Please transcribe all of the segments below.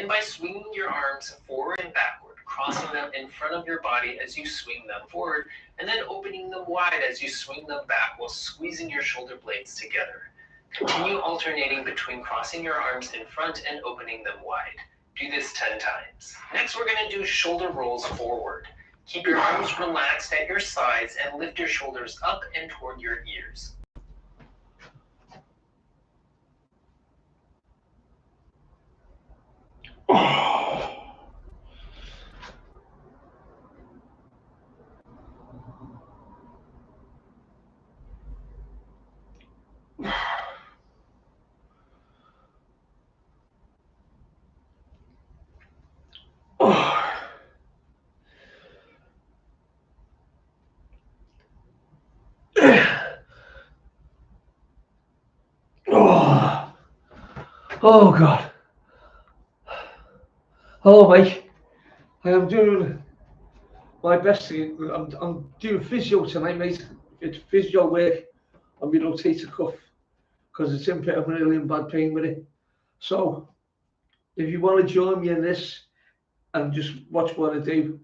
begin by swinging your arms forward and backward, crossing them in front of your body as you swing them forward, and then opening them wide as you swing them back while squeezing your shoulder blades together. Continue alternating between crossing your arms in front and opening them wide. Do this 10 times. Next, we're going to do shoulder rolls forward. Keep your arms relaxed at your sides and lift your shoulders up and toward your ears. Oh God. Hello, mate. I am doing my best. I'm doing physio tonight, mate. It's physio work on my rotator cuff because it's in really in bad pain with it. So if you want to join me in this and just watch what I do,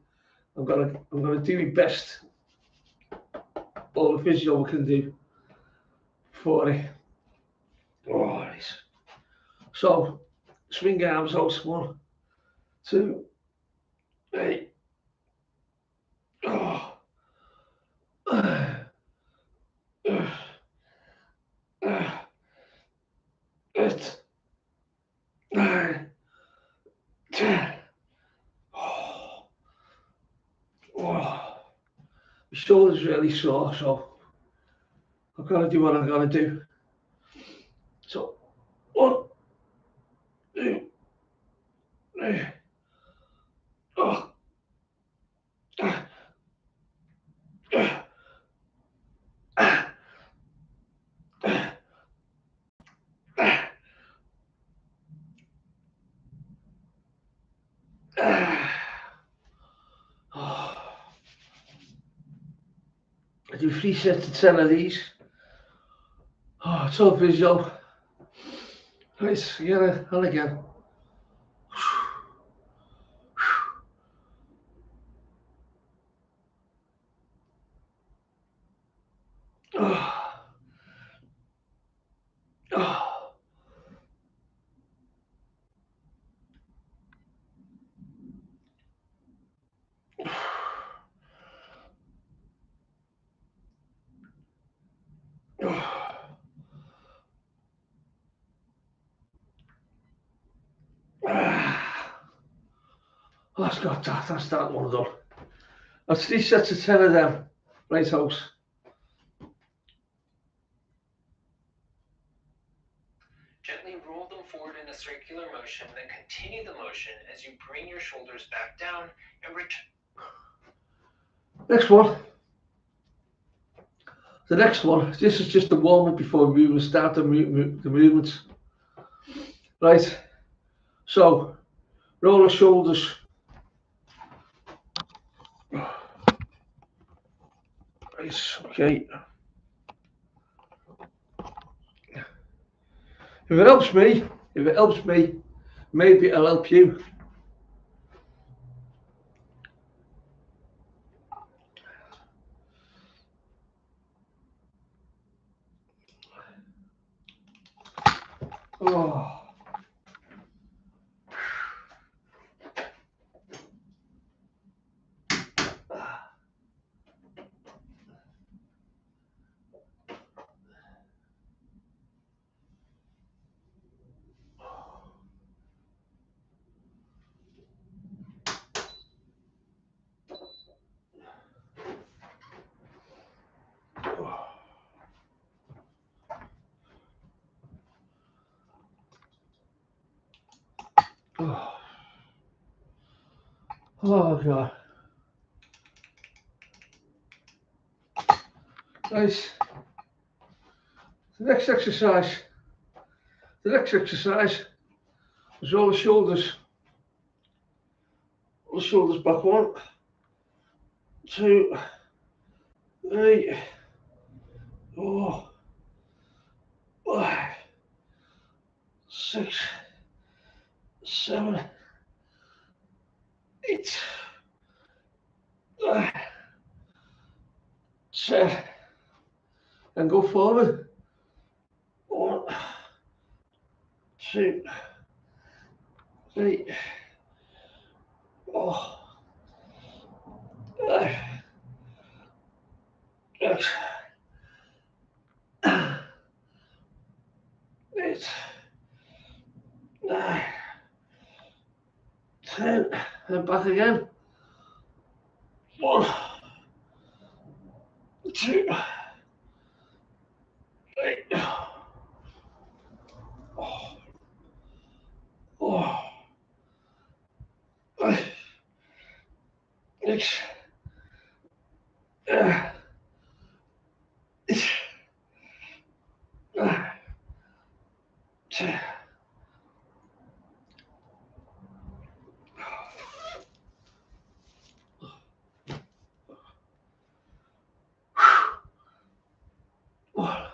I'm gonna do my best. All the physio we can do for it. Oh, nice. So swing arms out. 1, 2, 3. Oh. 8, 9, 10. Oh. My shoulder's really sore, so I've got to do what I've got to do. So 1, 2, 3. Oh. I do 3 sets of 10 of these. Oh, it's all physio. Nice, again and again. That's that one done. That's 3 sets of 10 of them. Right, house. Gently roll them forward in a circular motion, then continue the motion as you bring your shoulders back down and return. Next one. The next one, this is just a warm-up before we will start the movements. Right, so roll the shoulders. Right, okay. If it helps me, maybe it'll help you. Oh. Oh God. Nice. The next exercise is roll the shoulders. Roll the shoulders back. 1, 2, 3, 4, 5, 6, 7, 8, and go forward. 1, 2, 3, 4, 5, 6, 8, 9, 10, and back again. 1, 2, 3, 4, 5, 6, 7, 10. One,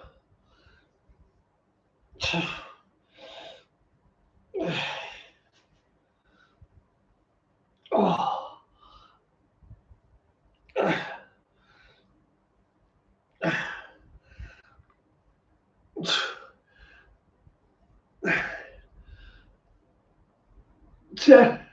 2, 4, 10.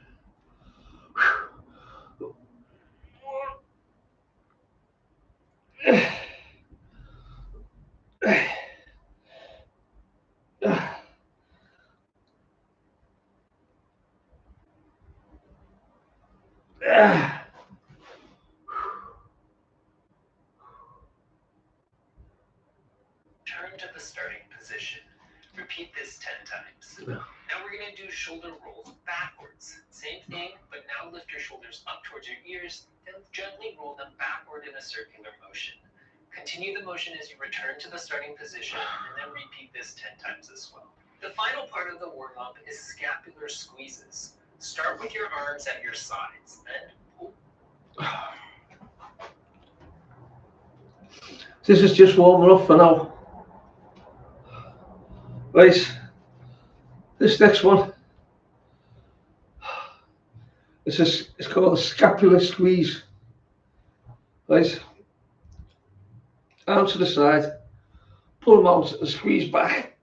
Turn to the starting position. Repeat this 10 times. Now we're going to do shoulder rolls backwards. Same thing, but now lift your shoulders up towards your ears, then gently roll them backward in a circular motion. Continue the motion as you return to the starting position, and then repeat this 10 times as well. The final part of the warm-up is scapular squeezes. Start with your arms at your sides, then pull. This is just warming up for now. Right, this next one, it's called a scapular squeeze. Right, arm to the side, pull them out and squeeze back.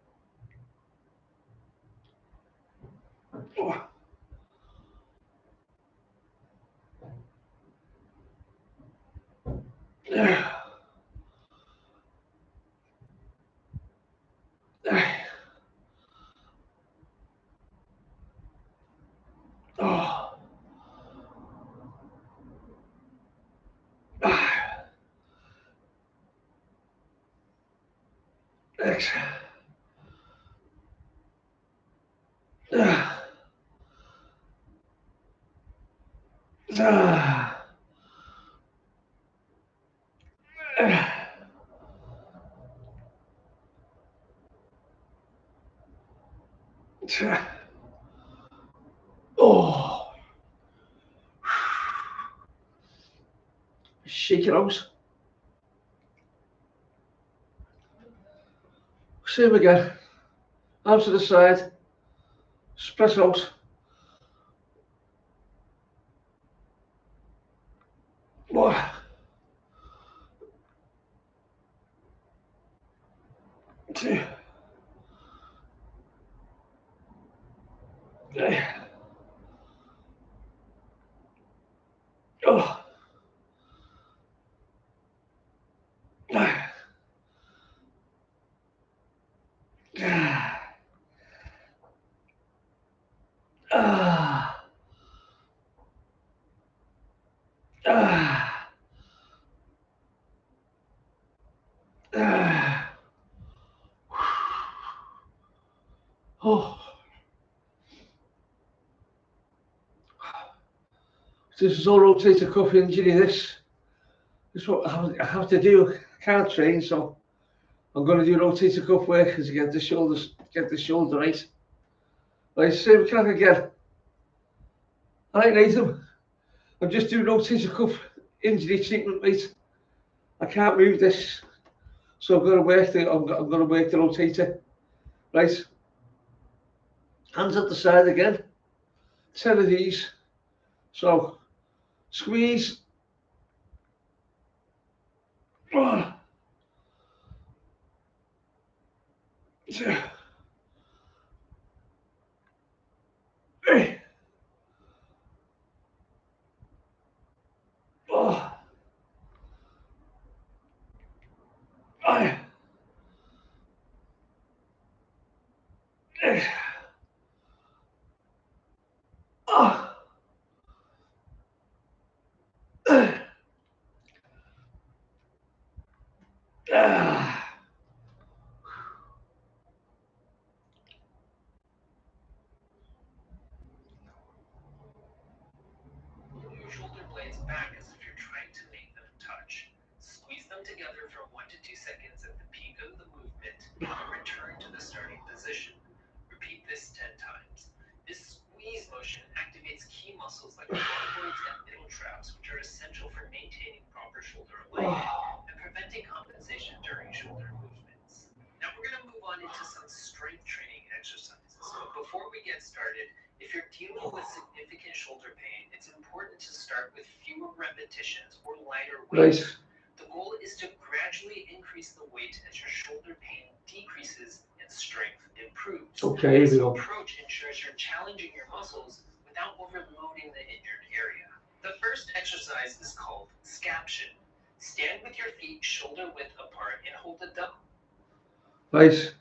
Oh, shake it out. Same again. Arms to the side, spread out. One, 2, 3. Oh. 9. Oh. This is all rotator cuff injury. This is what I have to do. I can't train, so I'm going to do rotator cuff work to get the shoulder right. Right, same crack again. All right, Nathan. I'm just doing rotator cuff injury treatment, mate. I can't move this, so I'm going to work the rotator. Right. Hands at the side again. 10 of these. So squeeze. Oh. Hey. Oh. Hey. Oh. Pull your shoulder blades back as if you're trying to make them touch. Squeeze them together for 1 to 2 seconds at the peak of the movement, and return to the starting position. Repeat this 10 times. This squeeze motion activates key muscles like the rhomboids and middle traps, which are essential for maintaining proper shoulder alignment and preventing compensation during shoulder movements. Now we're going to move on into some strength training exercises. But before we get started, if you're dealing with significant shoulder pain, it's important to start with fewer repetitions or lighter weights. Right. The goal is to gradually increase the weight as your shoulder pain decreases and strength improves. Okay, This here we go. approach ensures you're challenging your muscles without overloading the injured area. The first exercise is called scaption. Stand with your feet shoulder width apart and hold a dumbbell. Right.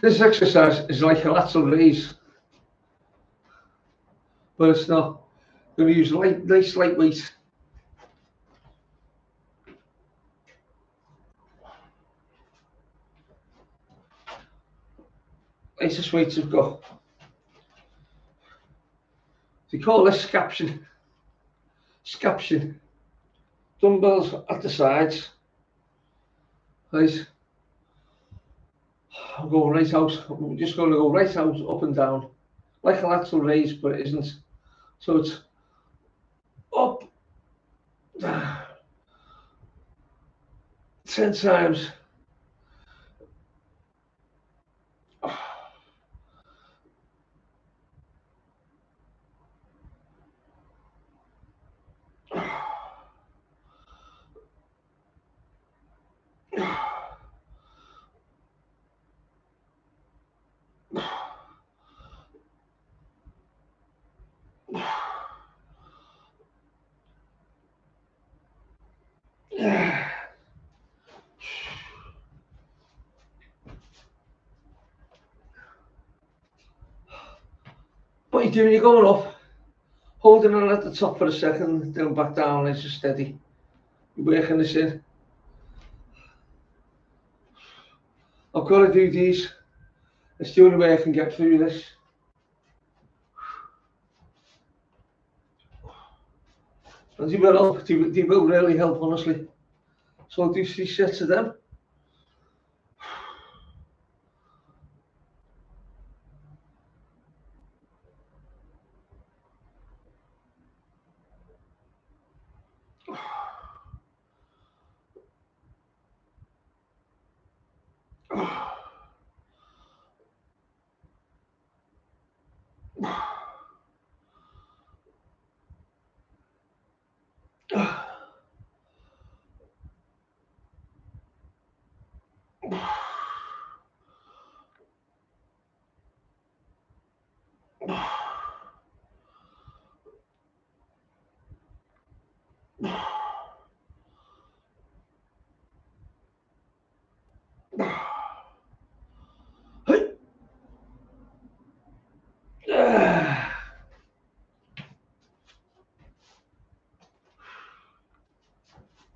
This exercise is like a lateral raise, but it's not. I'm going to use nice light weight. Nicest weight you've got. They call this scaption. Scaption. Dumbbells at the sides. Right. I'm going right out. I'm just going to go right out, up and down, like a lateral raise, but it isn't. So it's up, down, 10 times. What you doing? You're going up, holding on at the top for a second, then back down, it's just steady. You're working this in. I've got to do these. It's the only way I can get through this. And they will help. They will really help, honestly. So I'll do 3 sets of them.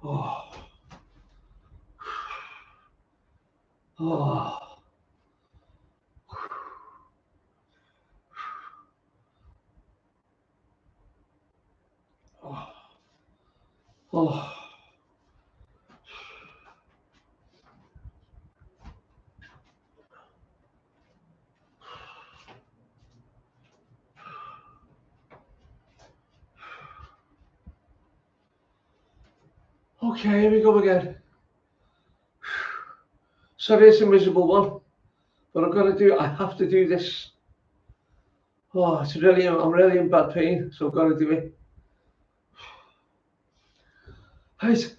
Oh. Oh. Oh. Oh. Okay, here we go again. Sorry, it's a miserable one, but I have to do this. Oh, it's really, I'm really in bad pain, so I've got to do it. Right.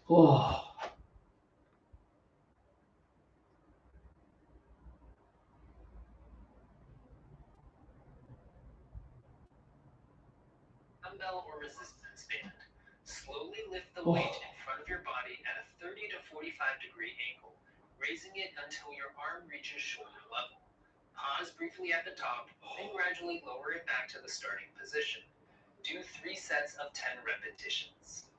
Oh. Dumbbell or resistance band. Slowly lift the weight in front of your body at a 30 to 45-degree angle, raising it until your arm reaches shoulder level. Pause briefly at the top, then gradually lower it back to the starting position. Do 3 sets of 10 repetitions.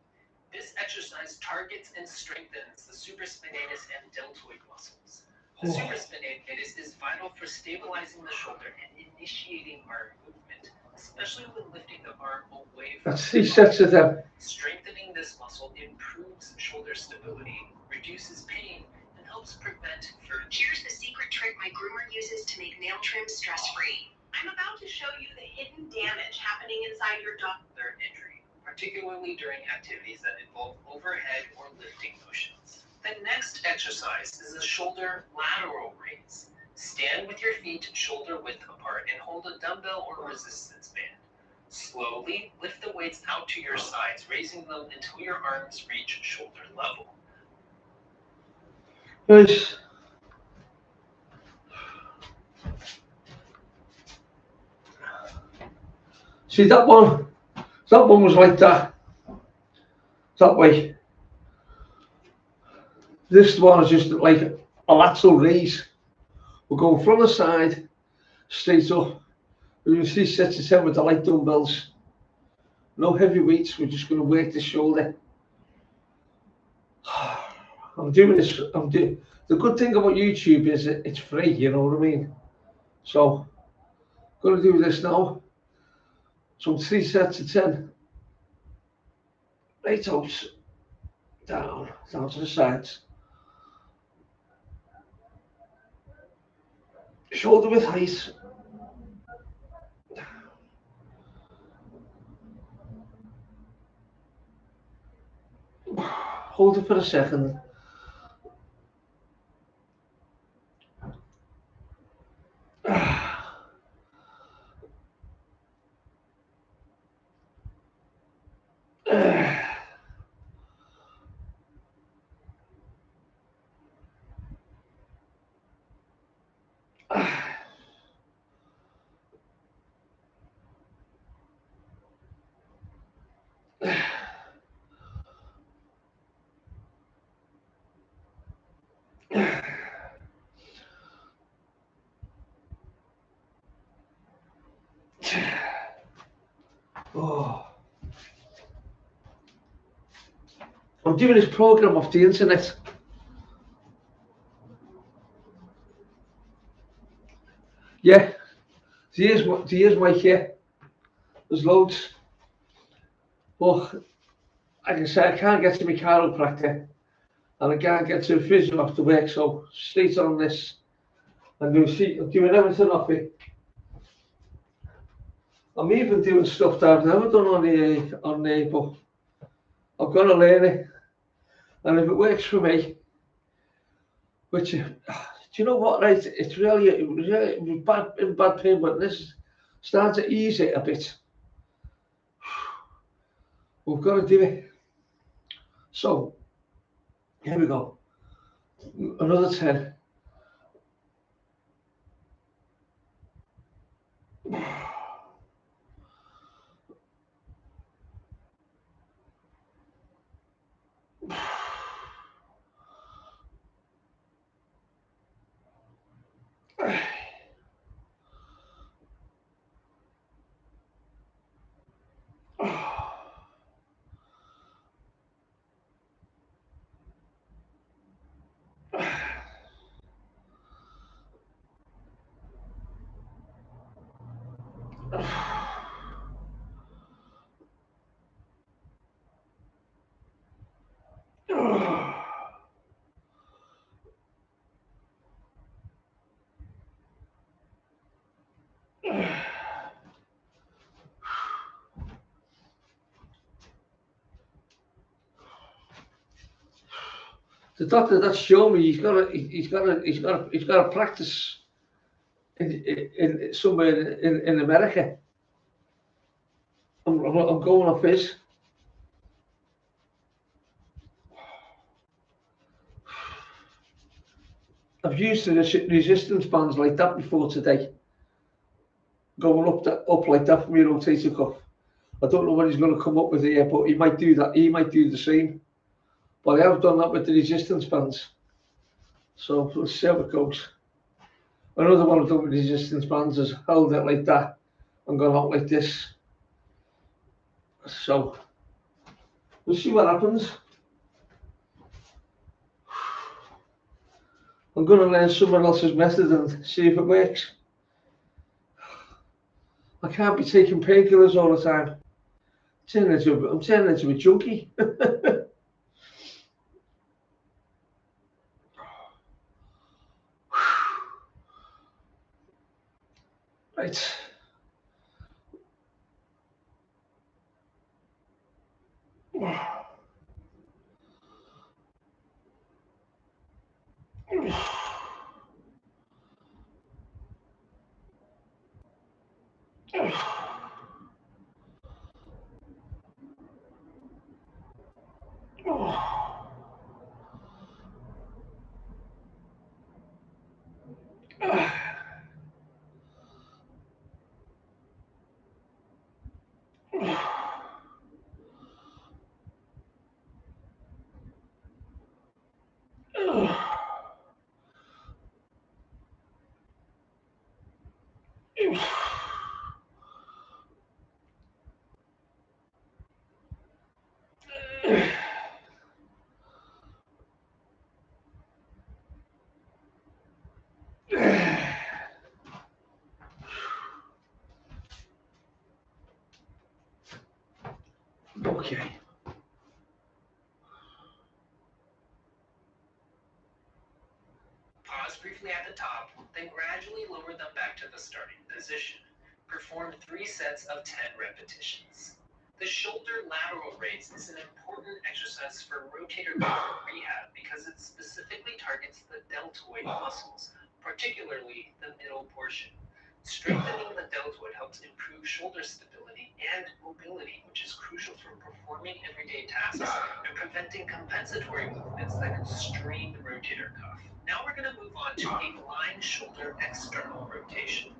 This exercise targets and strengthens the supraspinatus and deltoid muscles. The supraspinatus is vital for stabilizing the shoulder and initiating arm movement, especially when lifting the arm away from That's 3 sets of them. Strengthening this muscle improves shoulder stability, reduces pain, and helps prevent further. Here's the secret trick my groomer uses to make nail trim stress-free. I'm about to show you the hidden damage happening inside your dog. Their injury, particularly during activities that involve overhead or lifting motions. The next exercise is a shoulder lateral raise. Stand with your feet shoulder width apart and hold a dumbbell or resistance band. Slowly lift the weights out to your sides, raising them until your arms reach shoulder level. Nice. See that one? That one was like that. That way. This one is just like a lateral raise. We're going from the side, straight up. We're doing 3 sets of 10 with the light dumbbells. No heavy weights, we're just going to work the shoulder. I'm doing this, the good thing about YouTube is it's free, you know what I mean? So, I'm going to do this now. So 3 sets of 10. Right out, down to the sides. Shoulder width height. Hold it for a second. Oh. I'm doing this program off the internet. Yeah, here's my kit. There's loads. But like I said, I can't get to my chiropractor and I can't get to a physio after work, so straight on this. I'm doing everything off it. I'm even doing stuff that I've never done on there, but I've got to learn it. And if it works for me, which do you know what? Right, it was bad in bad pain, but this starts to ease it a bit. We've got to do it. So here we go. Another 10. The doctor that showed me he's got to practice in somewhere in America. I'm going off his. I've used the resistance bands like that before today. Going up like that from your rotator cuff. I don't know what he's going to come up with here, but he might do that. He might do the same. But I have done that with the resistance bands. So let's see how it goes. Another one I've done with resistance bands is held it like that and gone out like this. So we'll see what happens. I'm going to learn someone else's method and see if it works. I can't be taking painkillers all the time. I'm turning into a junkie. Right. Okay. Pause briefly at the top, then gradually lower them back to the starting position. Perform 3 sets of 10 repetitions. The shoulder lateral raise is an important exercise for rotator cuff rehab because it specifically targets the deltoid muscles, particularly the middle portion. Strengthening the deltoid helps improve shoulder stability and mobility, which is crucial for performing everyday tasks and preventing compensatory movements that can strain the rotator cuff. Now we're going to move on to a blind shoulder external rotation.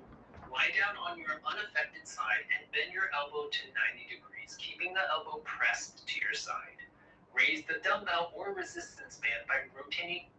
Lie down on your unaffected side and bend your elbow to 90 degrees, keeping the elbow pressed to your side. Raise the dumbbell or resistance band by rotating.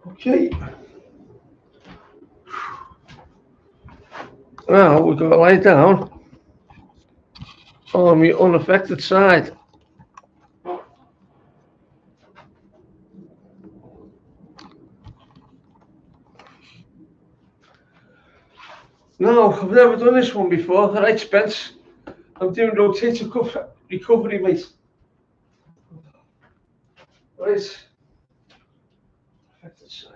Okay. Now we've got to lie down on the unaffected side. No, I've never done this one before. All right, Spence. I'm doing rotator cuff recovery, mate. Right. Affected side.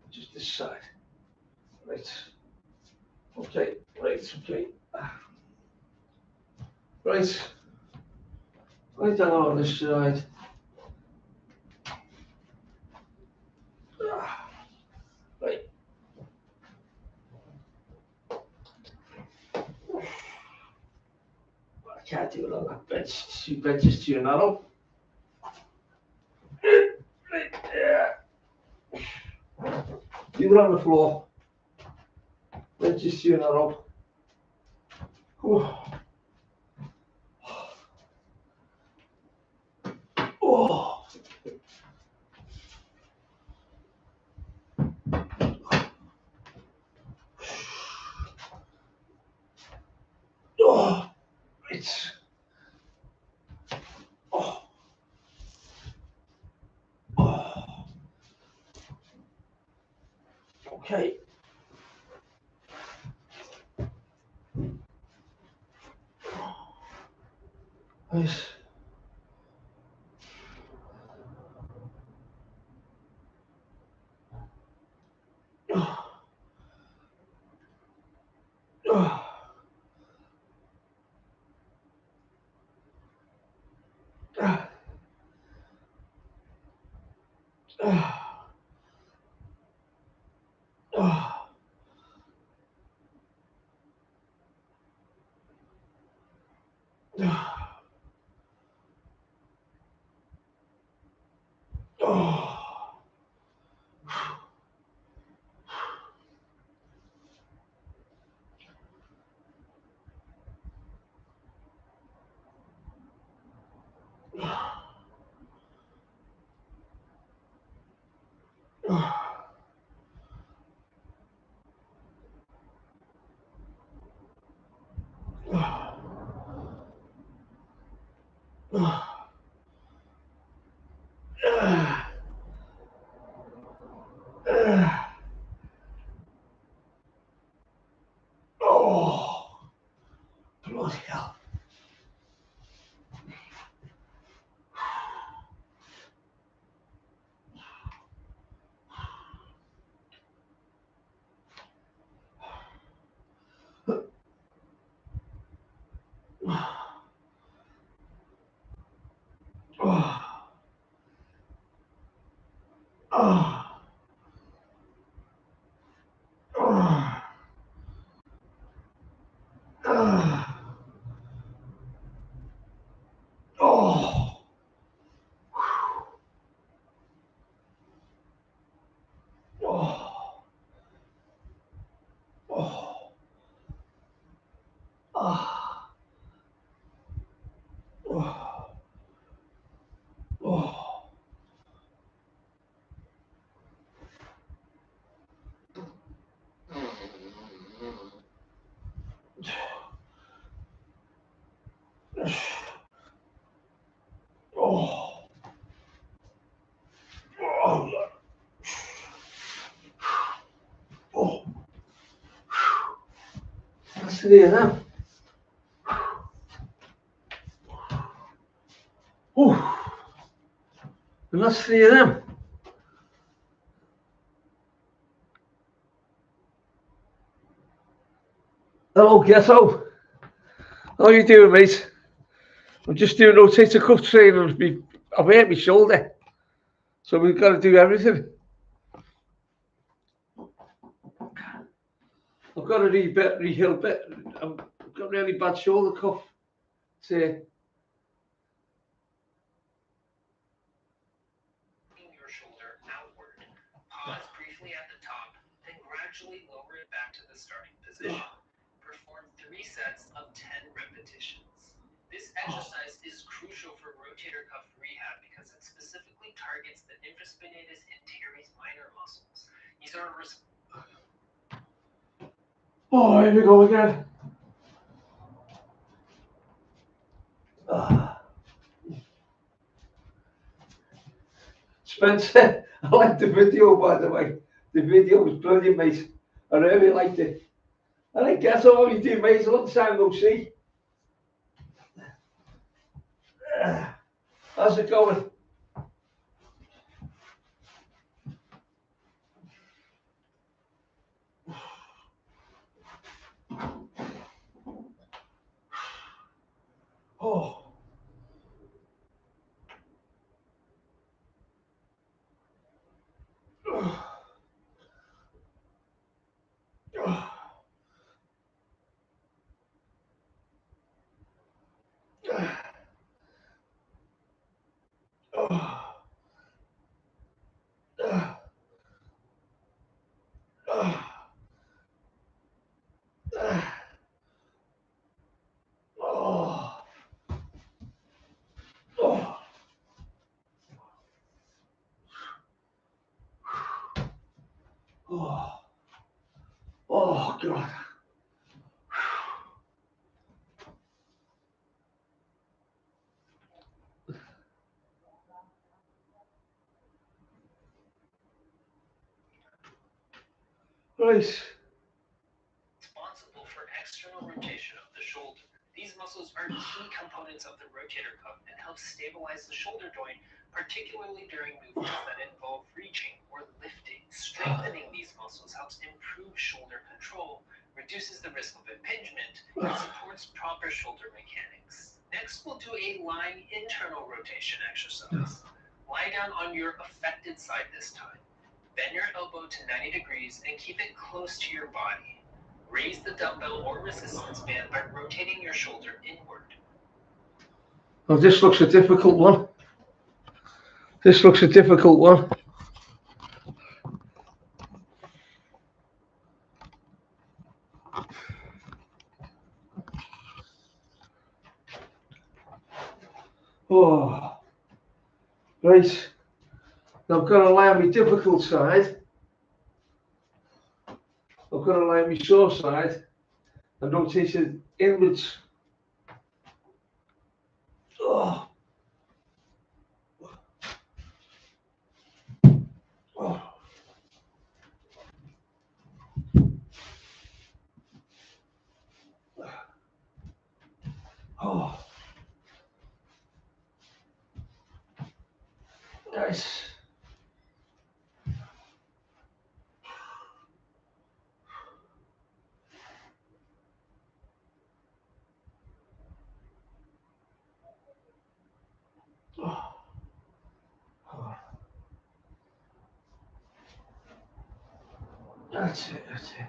Just this side. Right. Okay. Right. Okay. Right. Right down on this side. Right. I can't do it on that bench. 2 benches too narrow. Right. Yeah. You it on the floor. Benches too narrow. Oh. Oh. Oh. Right. Oh. Oh. Okay. Right. Oh. Oh. Ah. Ah. Ah. Ah. Oh. Oh, bloody hell. Oh. Oh. Oh. Oh. Oh. Oh. Ah. Oh. Oh. Oh. Oh. Oh. That's it here now. Oh. And that's 3 of them. Hello, Ghetto. How you doing, mate? I'm just doing rotator cuff training. I've hurt my shoulder. So we've got to do everything. I've got a reheal bit. I've got really bad shoulder cuff. Your shoulder outward. Pause briefly at the top, then gradually lower it back to the starting position. Perform 3 sets of 10 repetitions. This exercise is crucial for rotator cuff rehab because it specifically targets the infraspinatus and teres minor muscles. These are Oh, here we go again. Spencer, I liked the video, by the way. The video was brilliant, mate. I really liked it. I think that's all you do, mate. It's a long time no see. How's it going? Oh, oh God. Right. Responsible for external rotation of the shoulder. These muscles are key components of the rotator cuff and help stabilize the shoulder joint, particularly during movements that involve reaching or lifting. Strengthening these muscles helps improve shoulder control, reduces the risk of impingement, and supports proper shoulder mechanics. Next, we'll do a lying internal rotation exercise. Lie down on your affected side this time. Bend your elbow to 90 degrees and keep it close to your body. Raise the dumbbell or resistance band by rotating your shoulder inward. Oh, this looks a difficult one. This looks a difficult one. Oh, right. Now I've got to lie on my difficult side. I've got to lie on my sore side and rotate it inwards. Oh. Oh. Oh. Nice. Oh. Oh. That's it, that's it.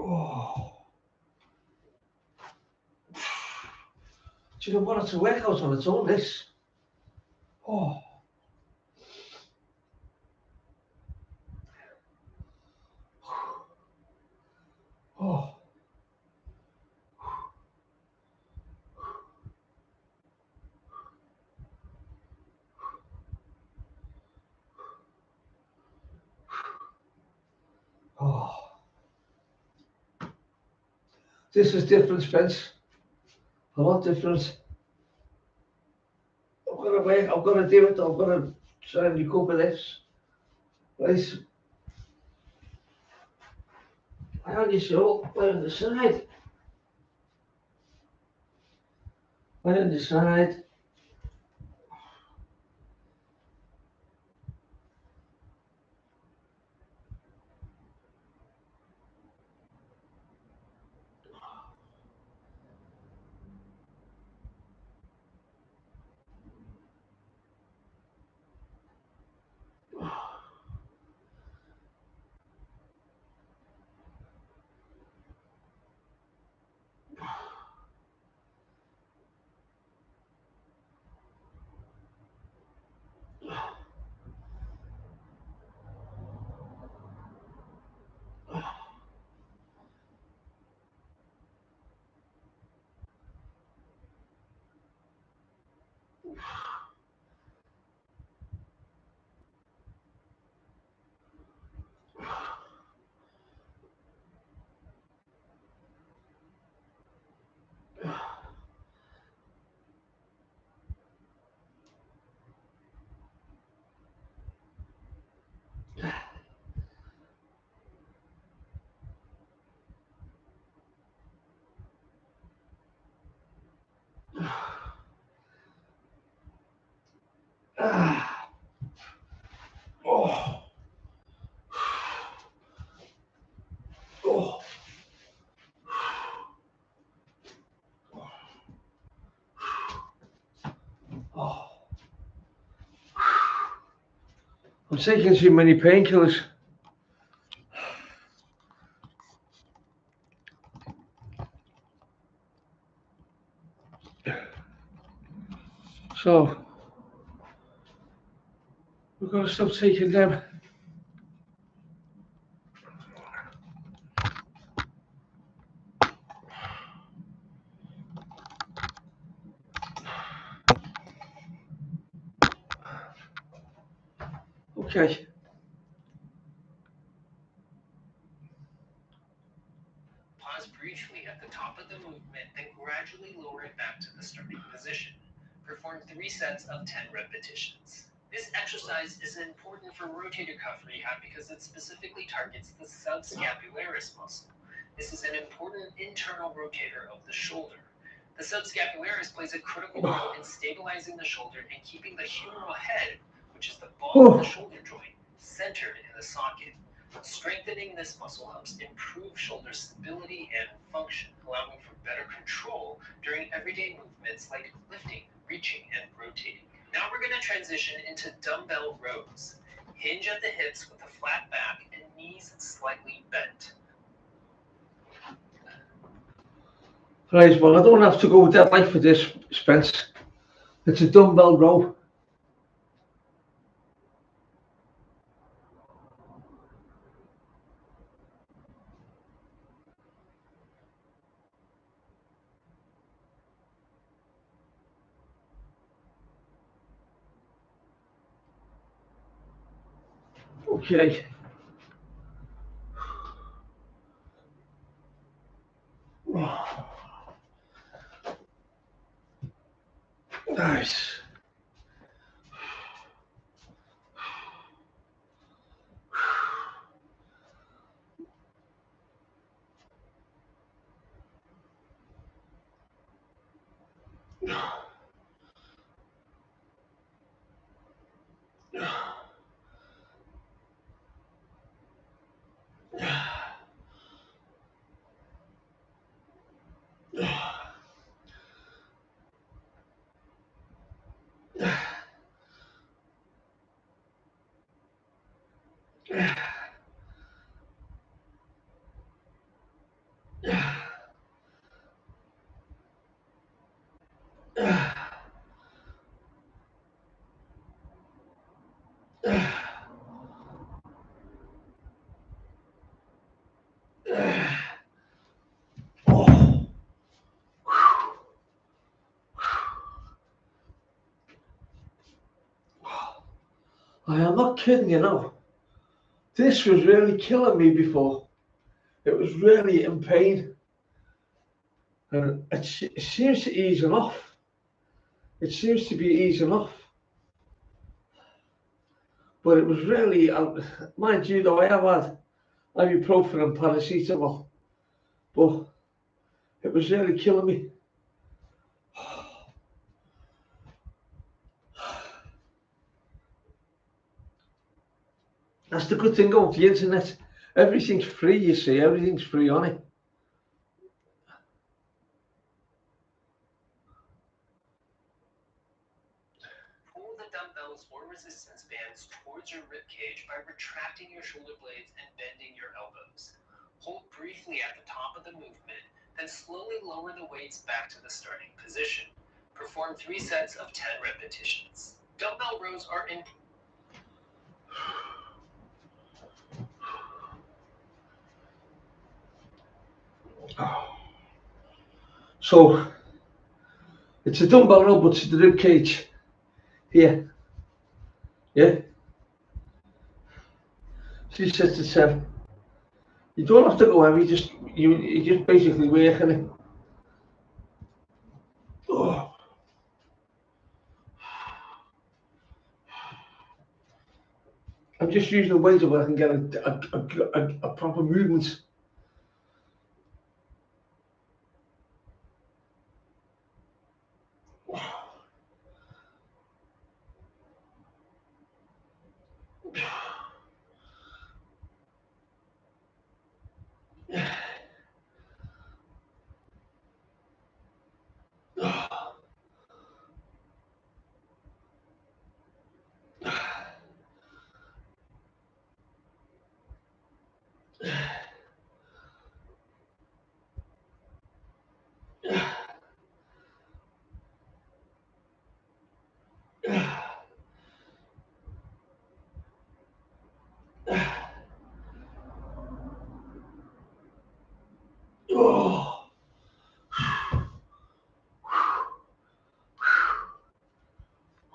Oh. Do you know what? It's a workout on its own, this. Oh. Oh. Oh. This is different, Spence. A lot different. I've got to wait, I've got to do it, I've got to try and recover this. Right. Lie on your shoulder, lie on the side. Lie on the side. I'm taking too many painkillers. So we've got to stop taking them. Okay. Pause briefly at the top of the movement, then gradually lower it back to the starting position. Perform 3 sets of 10 repetitions. This exercise is important for rotator cuff rehab because it specifically targets the subscapularis muscle. This is an important internal rotator of the shoulder. The subscapularis plays a critical role in stabilizing the shoulder and keeping the humeral head, which is the ball of the shoulder joint, centered in the socket. Strengthening this muscle helps improve shoulder stability and function, allowing for better control during everyday movements like lifting, reaching, and rotating. Now we're going to transition into dumbbell rows. Hinge at the hips with a flat back and knees slightly bent. Right, well, I don't have to go deadlift for this, Spence. It's a dumbbell row. Okay. Nice. I am not kidding, you know. This was really killing me before. It was really in pain. And it seems to easing off. It seems to be easing off. But it was really, mind you though, I have had ibuprofen and paracetamol. But it was really killing me. That's the good thing about the internet. Everything's free, you see. Everything's free on it. Pull the dumbbells or resistance bands towards your rib cage by retracting your shoulder blades and bending your elbows. Hold briefly at the top of the movement, then slowly lower the weights back to the starting position. Perform 3 sets of 10 repetitions. Dumbbell rows are in. So it's a dumbbell row, but it's the rib cage here. Yeah. 3 sets of 10. You don't have to go heavy. You just basically working it. Oh. I'm just using the weight where I can get a proper movement.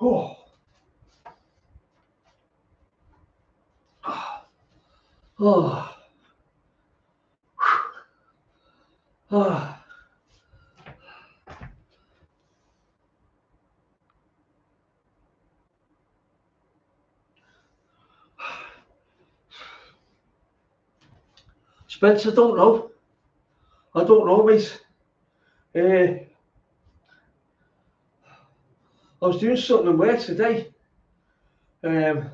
Oh. Oh. Oh. Spencer, don't know. I don't know, mate. I was doing something in work today, and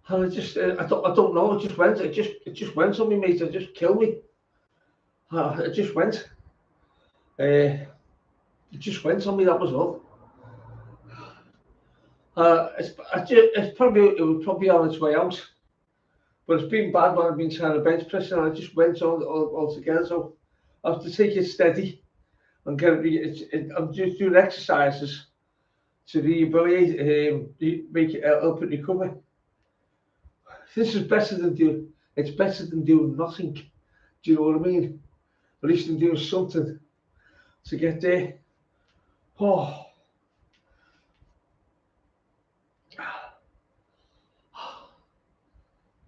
I just, I don't know. It just went. It just went on me, mate. It just killed me. It just went. It just went on me. That was all. It was probably on its way out, but it's been bad when I've been trying to bench press, and I just went on all together. So I have to take it steady and I'm just doing exercises to rehabilitate, make it help it recover. This is better than doing. It's better than doing nothing. Do you know what I mean? At least I'm doing something to get there. Oh.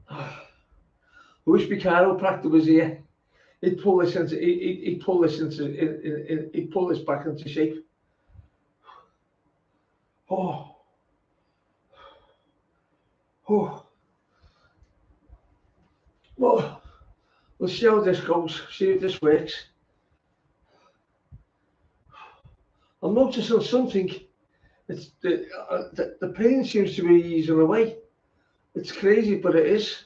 I wish my chiropractor was here. He'd pull this back into shape. Oh. Oh. Well, we'll see how this goes. See if this works. I'm noticing something. It's the pain seems to be easing away. It's crazy, but it is.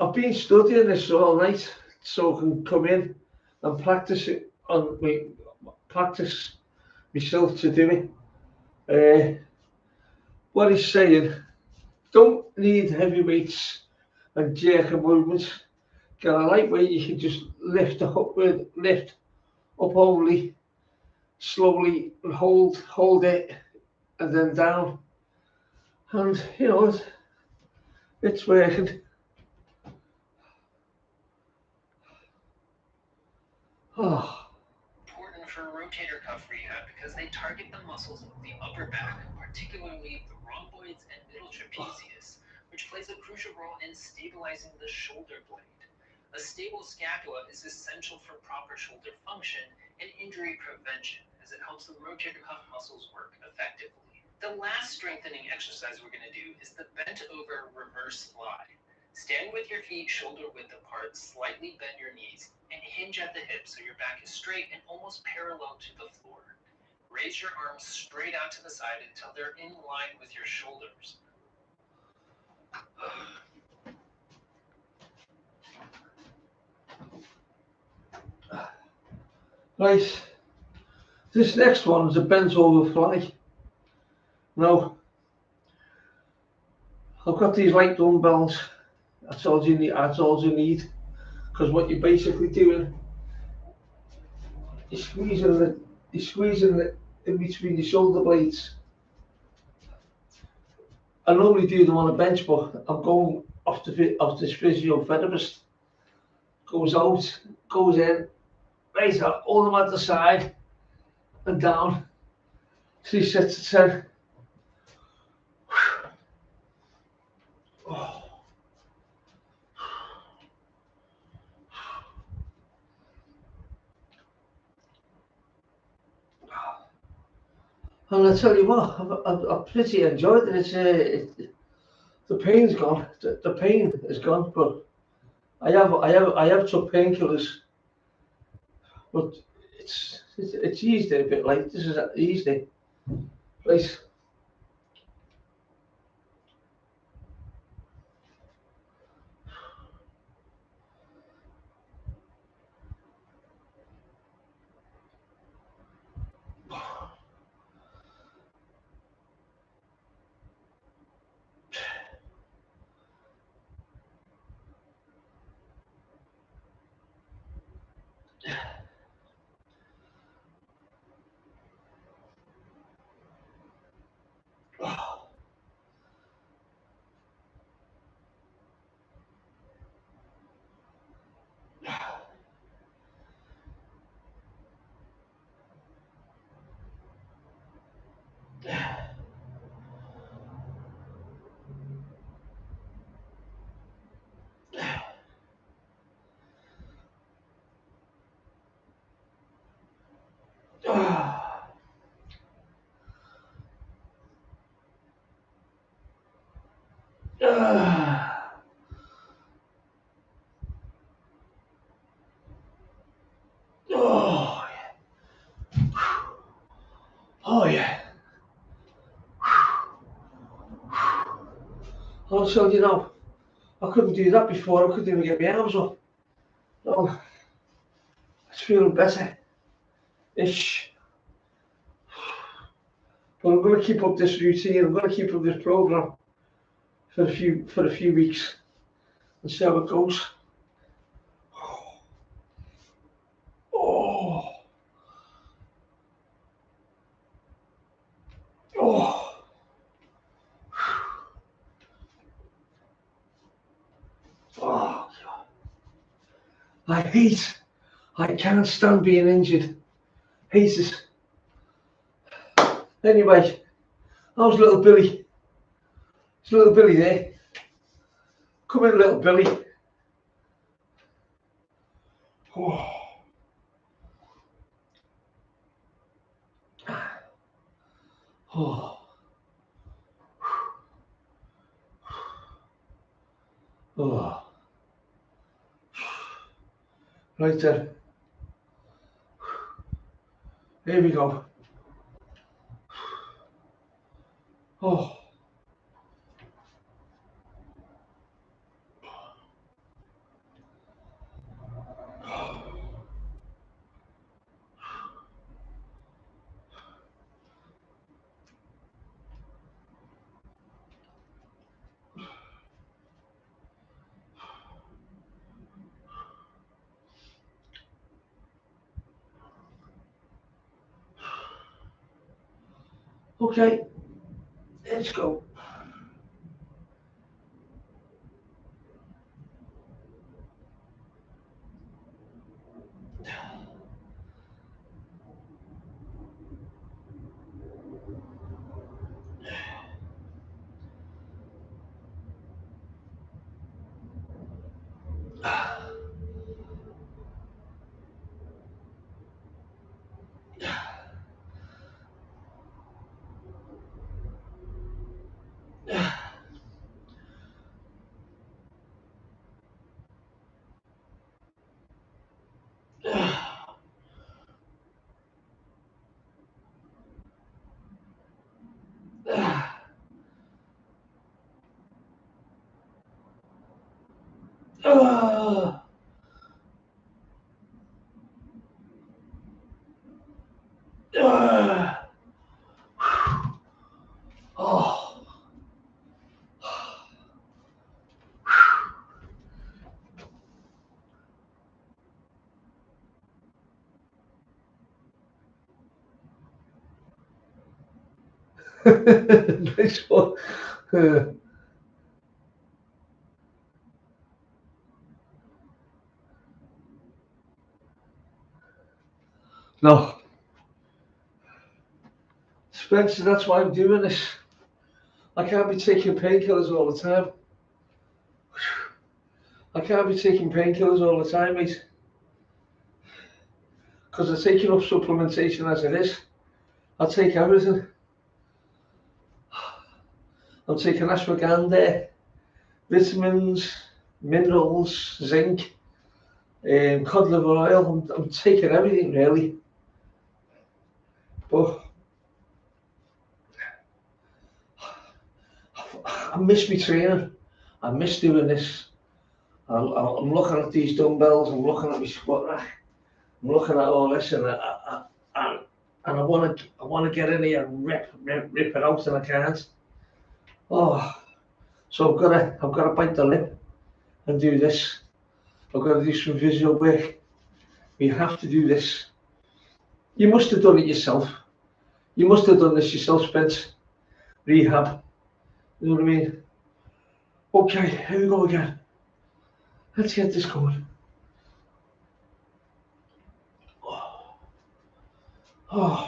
I've been studying this all night so I can come in and practice it on me, practice myself to do it. What he's saying, don't need heavy weights and jerking movements. Get a lightweight you can just lift up only, slowly hold it, and then down. And you know it's working. Oh. Important for rotator cuff rehab because they target the muscles of the upper back, particularly the rhomboids and middle trapezius, which plays a crucial role in stabilizing the shoulder blade. A stable scapula is essential for proper shoulder function and injury prevention, as it helps the rotator cuff muscles work effectively. The last strengthening exercise we're going to do is the bent over reverse fly. Stand with your feet shoulder width apart, slightly bend your knees, and hinge at the hips so your back is straight and almost parallel to the floor. Raise your arms straight out to the side until they're in line with your shoulders. Right, this next one is a bent over fly. Now, I've got these light dumbbells. That's all you need. Because what you're basically doing is squeezing it in between the shoulder blades. I normally do them on a bench, but I'm going off this physiotherapist. Goes out, goes in, right up, hold them at the side and down. 3 sets of 10. Oh. And I tell you what, I've pretty enjoyed it. The pain's gone. The pain is gone, but I have took painkillers, but it's eased it a bit. Like this is eased it. Right. Oh, oh yeah. Also, you know, I couldn't do that before. I couldn't even get my arms up. No, it's feeling better. Ish. But I'm going to keep up this routine. I'm going to keep up this program for a few weeks and see how it goes. Oh, oh, oh. I can't stand being injured. Hate it. Anyway, how's little Billy? It's little Billy there. Come in, little Billy. Oh. Oh. Oh. Right then. Here we go. Oh. Okay, let's go. Oh. Nice one. No. Spencer, that's why I'm doing this. I can't be taking painkillers all the time. I can't be taking painkillers all the time, mate. Because I take enough supplementation as it is. I take everything. I'm taking ashwagandha, vitamins, minerals, zinc, cod liver oil. I'm taking everything really. But I miss my training. I miss doing this. I'm looking at these dumbbells. I'm looking at my squat rack. I'm looking at all this, and I want to get in here and rip it out, and I can't. Oh, so I've got to bite the lip and do this. I've got to do some visual work. We have to do this. You must have done it yourself. You must have done this yourself, Spence. Rehab. You know what I mean? Okay, here we go again. Let's get this going. Oh.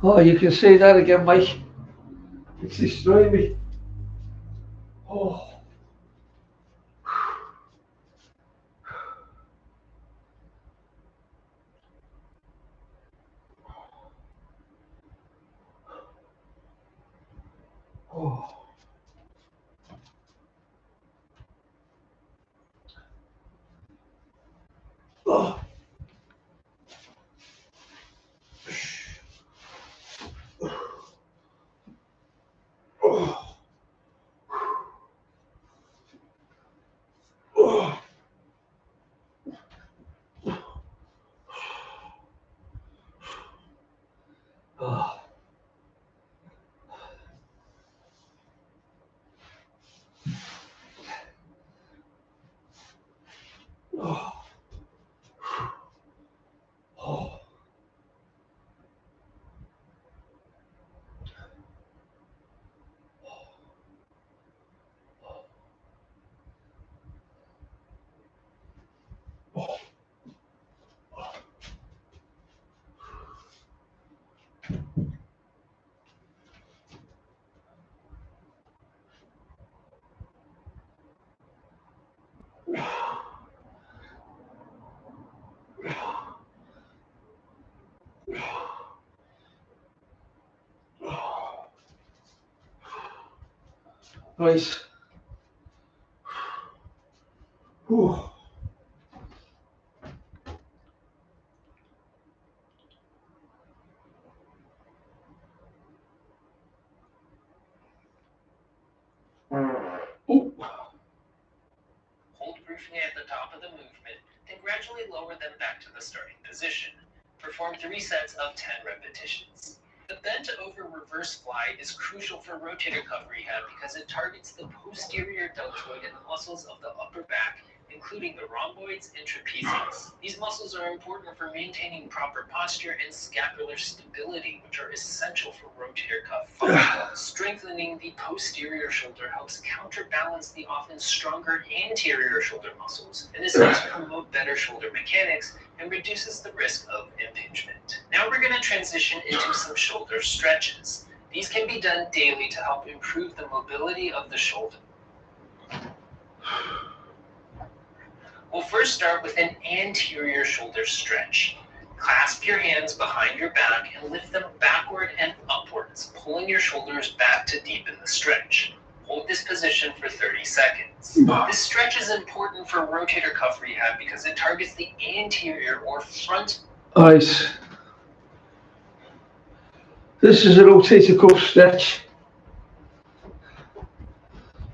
Oh, you can say that again, Mike. It's destroying me. Oh. Oh. Oh. Oh. Oh. Oh. Oh. Oh. Right. Whew. Ooh. Hold briefly at the top of the movement, then gradually lower them back to the starting position. Perform 3 sets of 10 repetitions. The bent over reverse fly is crucial for rotator cuff rehab because it targets the posterior deltoid and muscles of the upper back, including the rhomboids and trapezius. These muscles are important for maintaining proper posture and scapular stability, which are essential for rotator cuff function. Strengthening the posterior shoulder helps counterbalance the often stronger anterior shoulder muscles, and this helps promote better shoulder mechanics and reduces the risk of impingement. Now we're going to transition into some shoulder stretches. These can be done daily to help improve the mobility of the shoulder. We'll first start with an anterior shoulder stretch. Clasp your hands behind your back and lift them backward and upwards, pulling your shoulders back to deepen the stretch. Hold this position for 30 seconds. This stretch is important for rotator cuff rehab because it targets the anterior or front. Right. This is a rotator cuff stretch.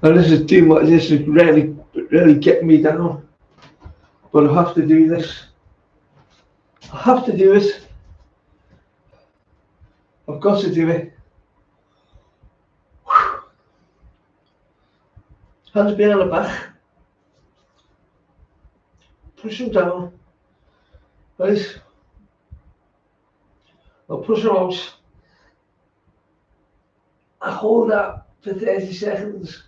And this is really getting me down. But I have to do this. I have to do it. I've got to do it. Hands behind the back. Push them down. Right. I'll push them out. I hold that for 30 seconds.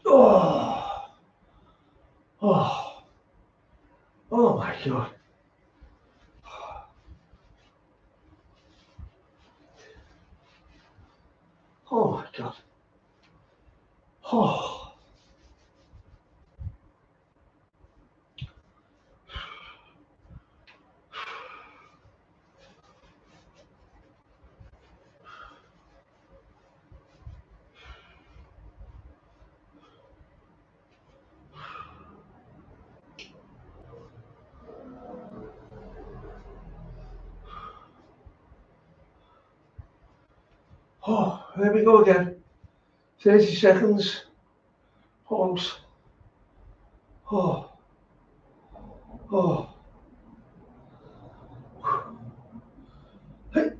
Oh, oh, oh my God. Oh my God. Oh. Oh, there we go again. 30 seconds. Pause. Oh. Oh. Hey.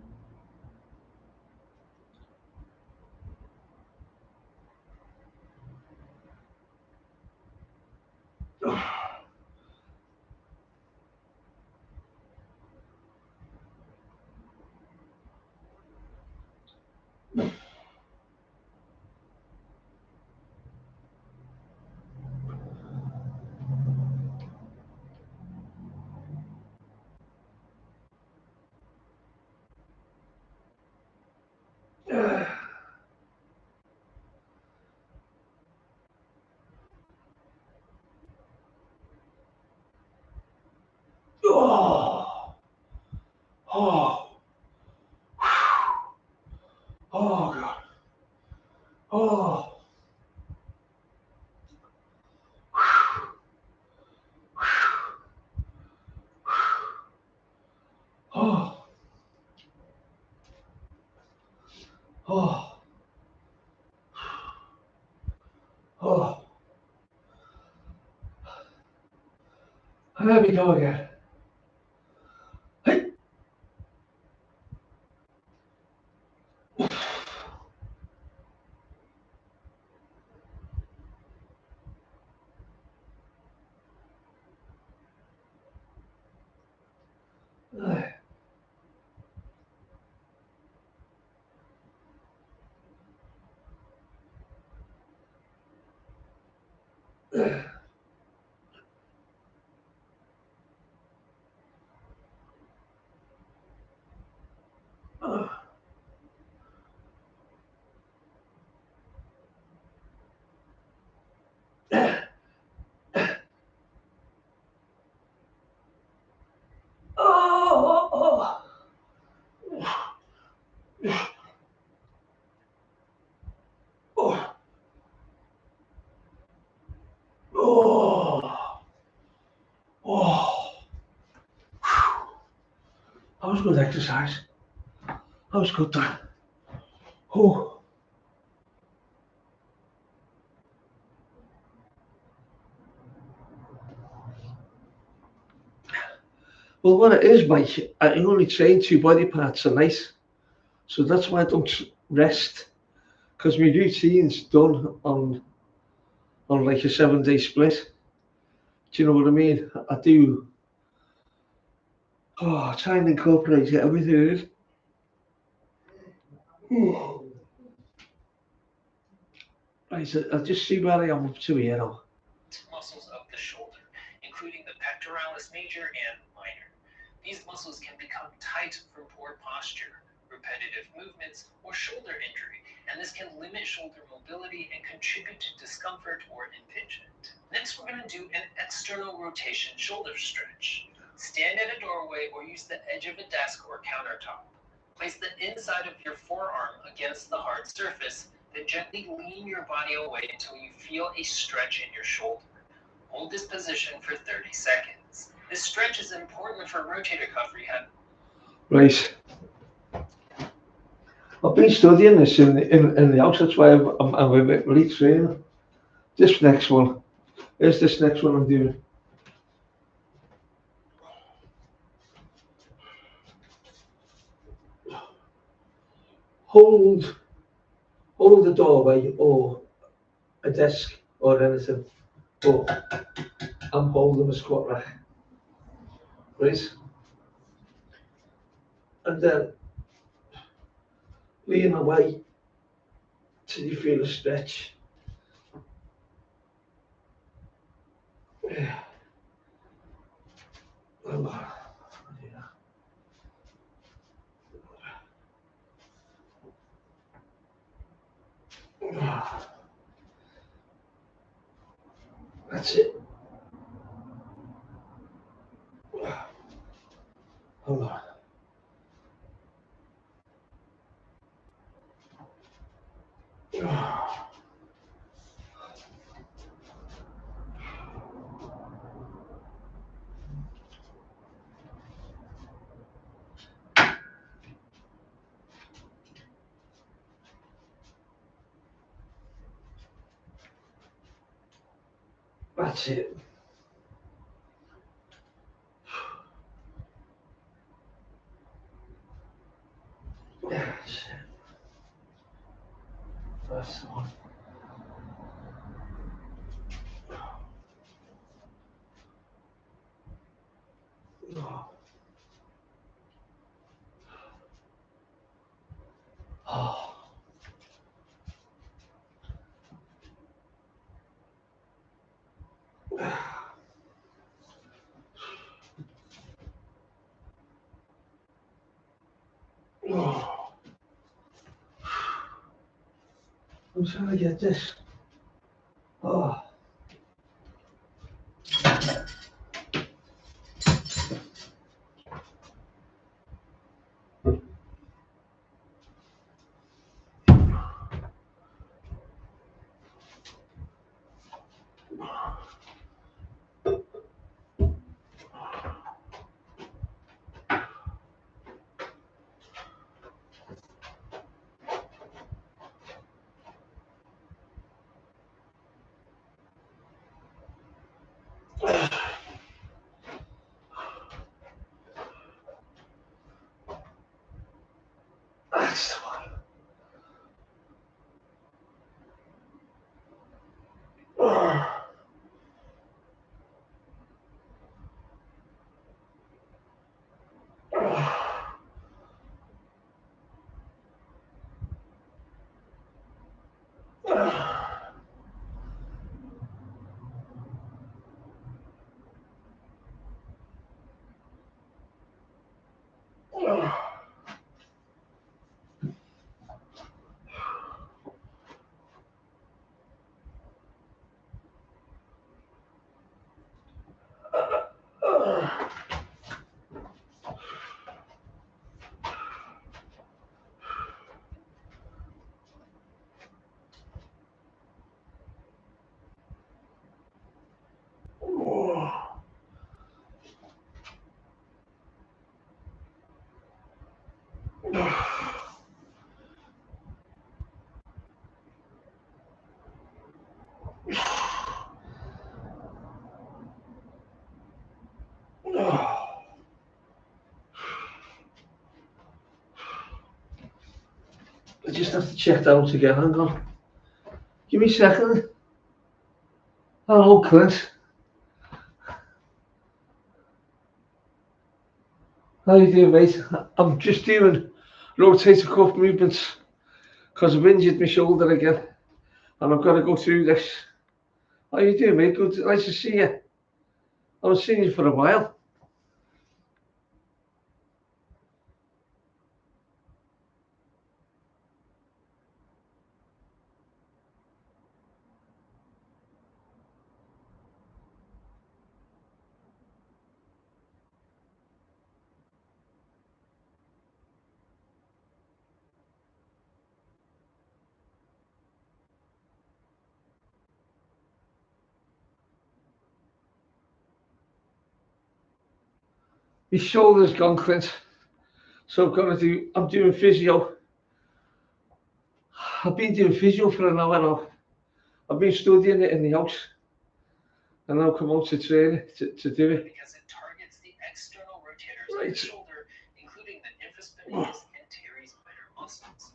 Oh. Oh. Oh God. Oh. Oh. Oh. Oh. There we go again. Hey. Oh. Oh. That was good exercise. That was good, that. Oh. Well, what it is, Mike, I only train 2 body parts a night. So that's why I don't rest. Because my routine's done on like a 7-day split. Do you know what I mean? I do. Oh, I try and incorporate everything in. Right, so I'll just see where I am up to here now. Muscles of the shoulder, including the pectoralis major and minor. These muscles can become tight from poor posture, repetitive movements, or shoulder injury, and this can limit shoulder mobility and contribute to discomfort or impingement. Next, we're going to do an external rotation shoulder stretch. Stand at a doorway or use the edge of a desk or countertop. Place the inside of your forearm against the hard surface, then gently lean your body away until you feel a stretch in your shoulder. Hold this position for 30 seconds. This stretch is important for rotator cuff rehab. Right. I've been studying this in the house, that's why I'm a bit late training. This next one. Here's this next one I'm doing. Hold the doorway or a desk or anything, but I'm holding a squat rack, right? And then lean away till you feel a stretch. Yeah. That's it. Hold on. That's it. That's it. That's the one. Oh. I'm trying to get this. Oh. That's the one. just have to check that out again. Hang on. Give me a second. Hello, Clint. How you doing, mate? I'm just doing rotator cuff movements because I've injured my shoulder again, and I've got to go through this. How you doing, mate? Good, nice to see you. I haven't seen you for a while. My shoulder's gone, Clint. So I'm doing physio. I've been doing physio for an hour now. I've been studying it in the house. And I'll come out to train to do it. Because it targets the external rotators of the shoulder, including the infraspinatus and teres minor muscles.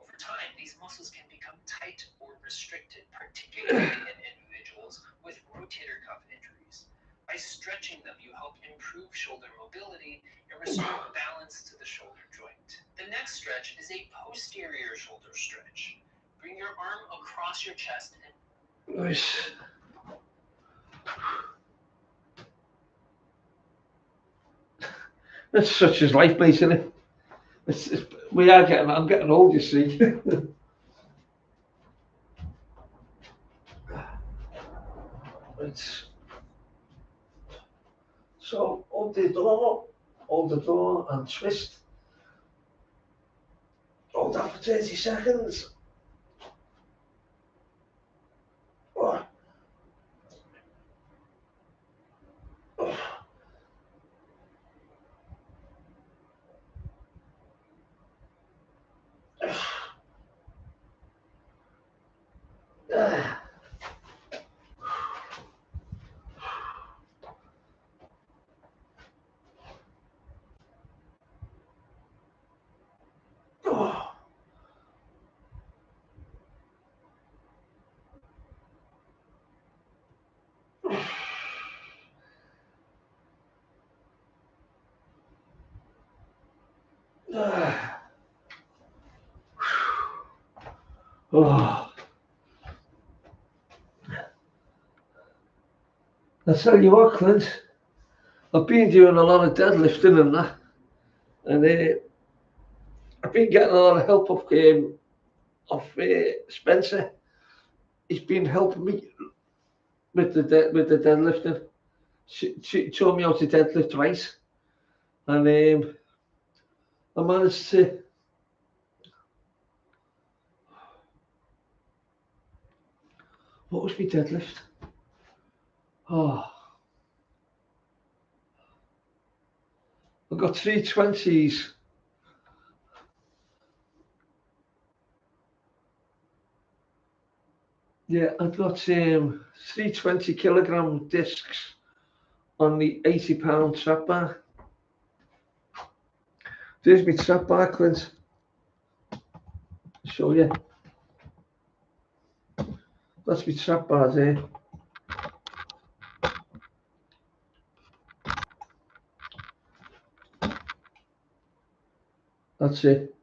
Over time, these muscles can become tight or restricted, particularly in individuals with rotator cuff injuries. By stretching them, you help improve shoulder mobility and restore balance to the shoulder joint. The next stretch is a posterior shoulder stretch. Bring your arm across your chest and Nice. That's such as life, mate, isn't it? I'm getting old, you see. Right. So hold the door and twist. Hold that for 30 seconds. Oh. Oh. Ah. Oh. Ah. Oh. I tell you what, Clint, I've been doing a lot of deadlifting and that, and I've been getting a lot of help off Spencer. He's been helping me with the deadlifting. She showed me how to deadlift right, and I managed to. What was my deadlift? Oh, I got 320s. Yeah, I got 320 kilogram discs on the 80-pound trap bar. There's my trap bar, Clint. I'll show you. That's my trap bar there. That's it.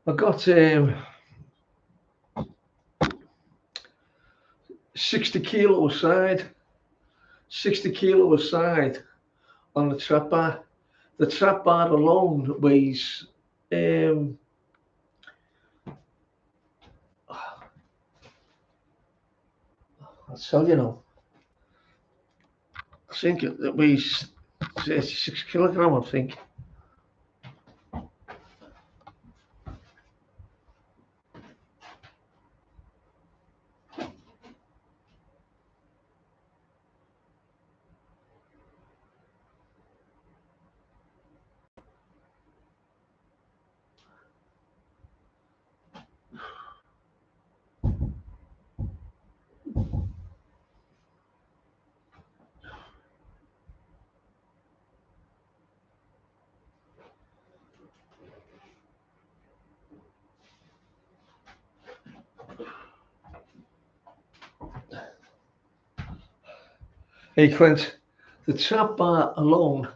I got 60 kilo aside, 60 kilo aside on the trap bar. The trap bar alone weighs I'll tell you now. I think it weighs 36 kilogram, I think. Hey Clint, the trap bar alone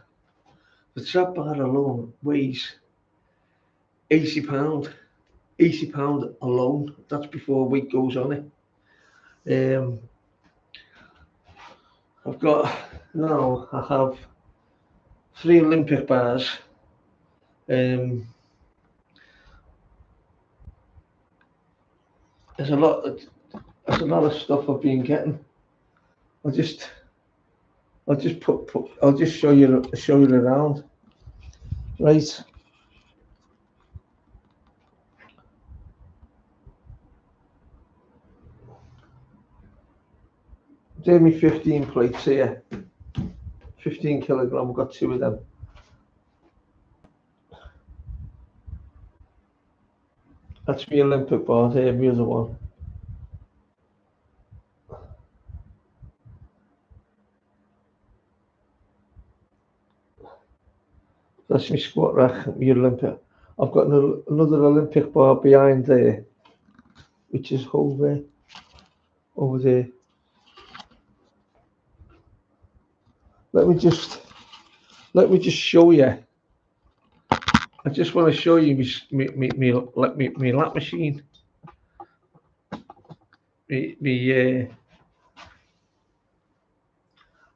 weighs £80. £80 alone. That's before weight goes on it. I've got now. I have 3 Olympic bars. There's a lot. There's a lot of stuff I've been getting. I'll just I'll just show you around. Right. There me 15 plates here. 15 kilogram. I've got 2 of them. That's my Olympic bar here, the other one. That's my squat rack, my Olympic. I've got another Olympic bar behind there, which is over there. Let me just show you. I just want to show you me lap machine.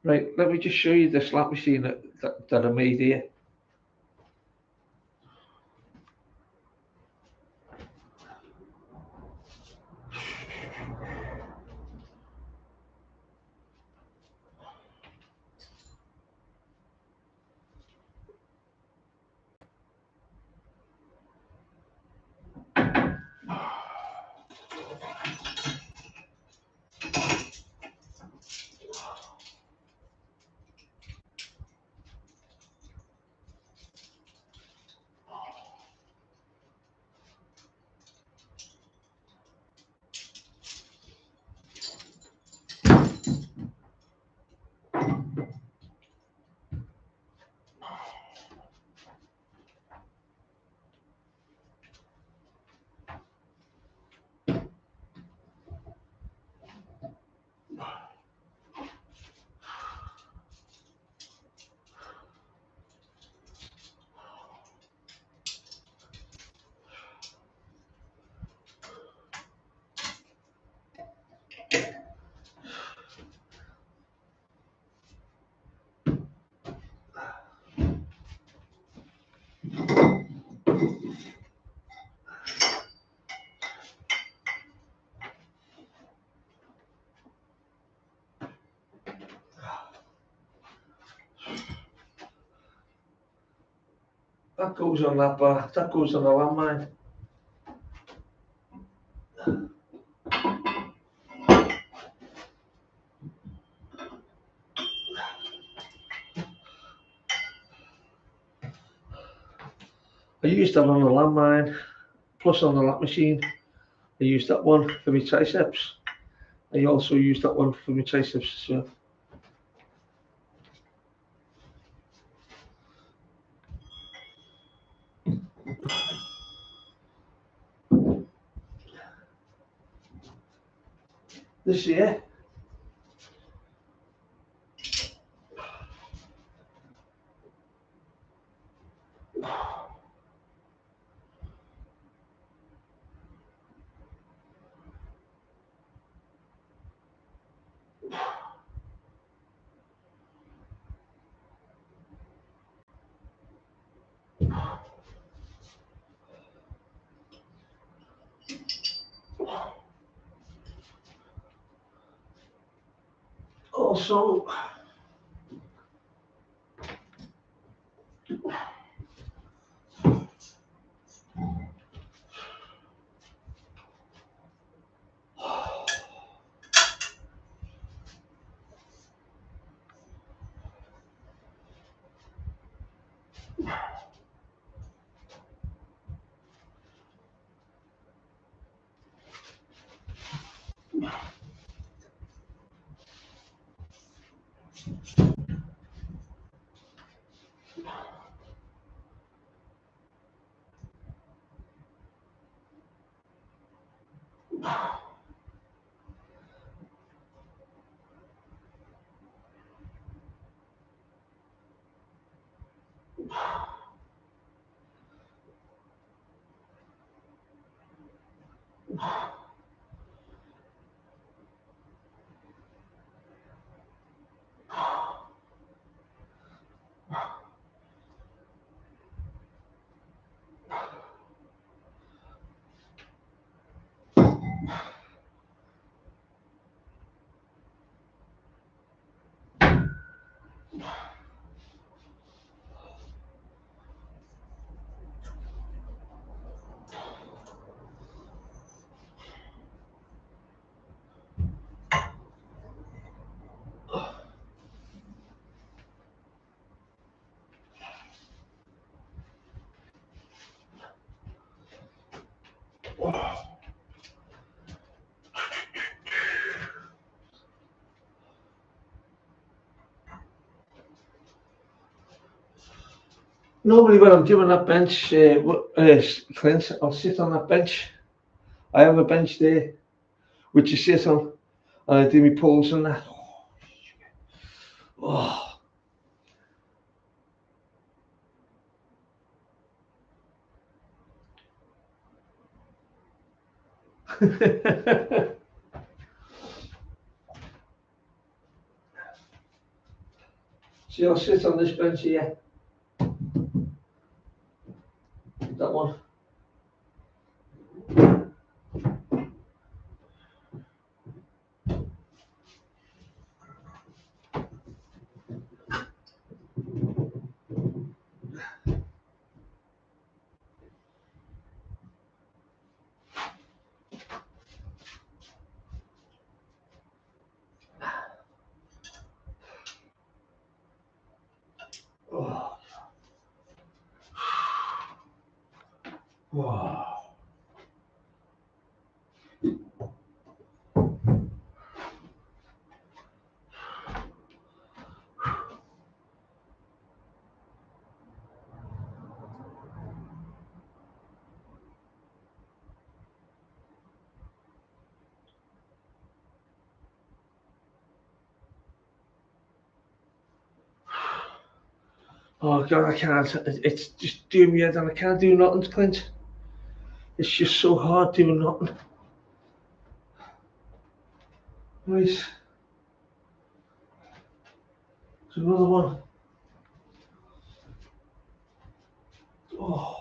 Right, let me just show you this lap machine that I made here. That goes on that bar. That goes on the landmine. I used that on the landmine, plus on the lap machine. I used that one for my triceps. I also used that one for my triceps as well. This year. Also, Normally when I'm doing that bench, Clint, I'll sit on that bench. I have a bench there, which you sit on, and I do my pulls and that. Oh. See, I'll sit on this bench here. That one. Oh. Wow. Oh God, I can't. It's just doing me head and I can't do nothing, Clint. It's just so hard doing nothing. Right. There's another one. Oh.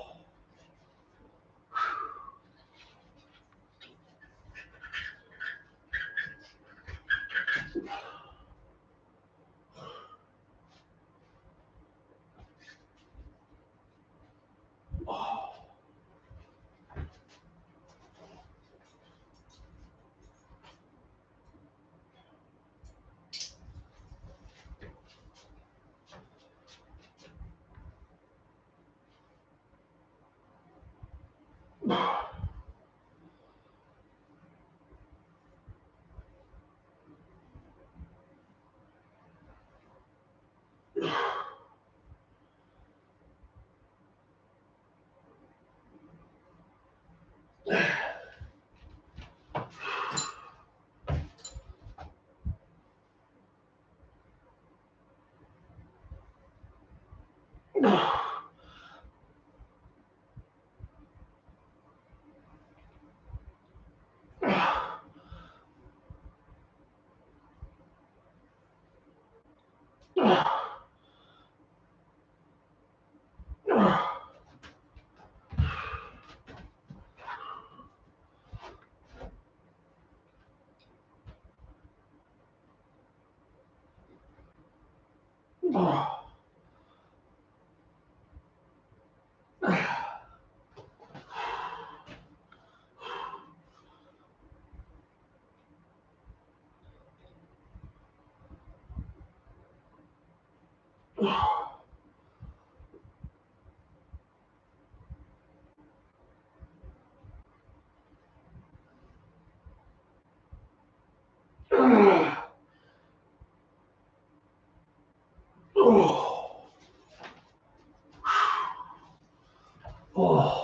Oh.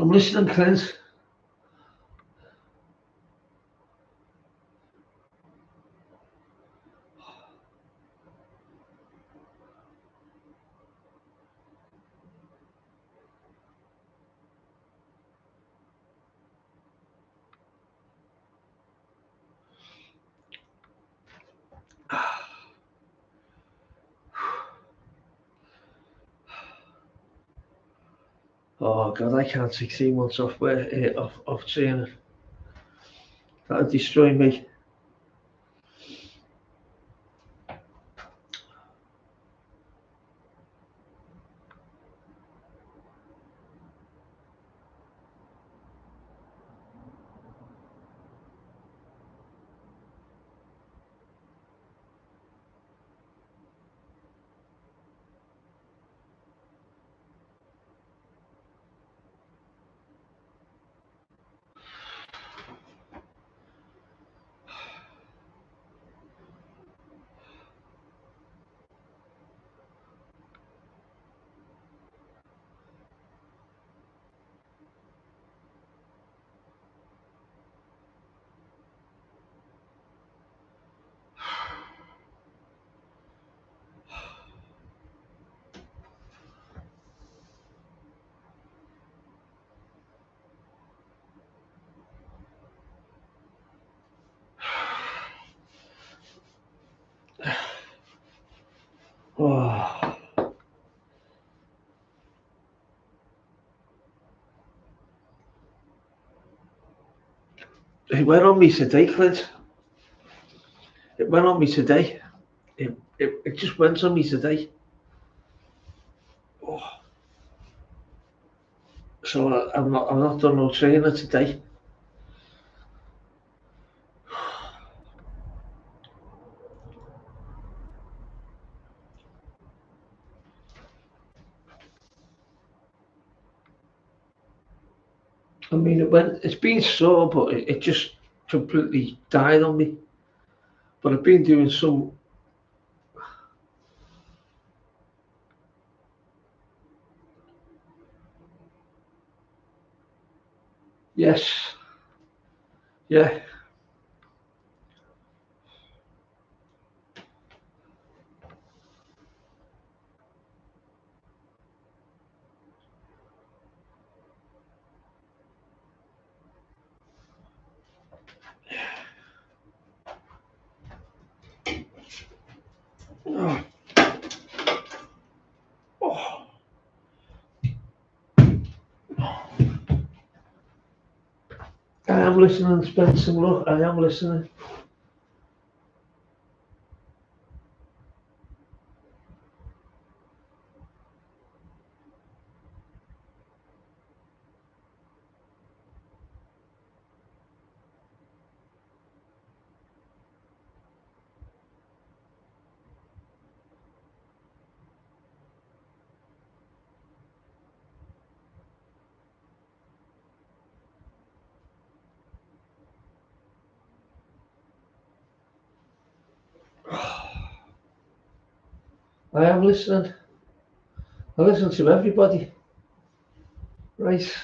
I'm listening, Clint. Oh God, I can't 16 months off off training. That'd destroy me. Oh. It went on me today, Clint. It went on me today. It just went on me today. Oh. So I'm not done no training today. I mean, it's been sore, but it just completely died on me. But I've been doing some. Yes. Yeah. Oh. Oh. I am listening, Spencer. Look, I am listening. I am listening. I listen to everybody. Right.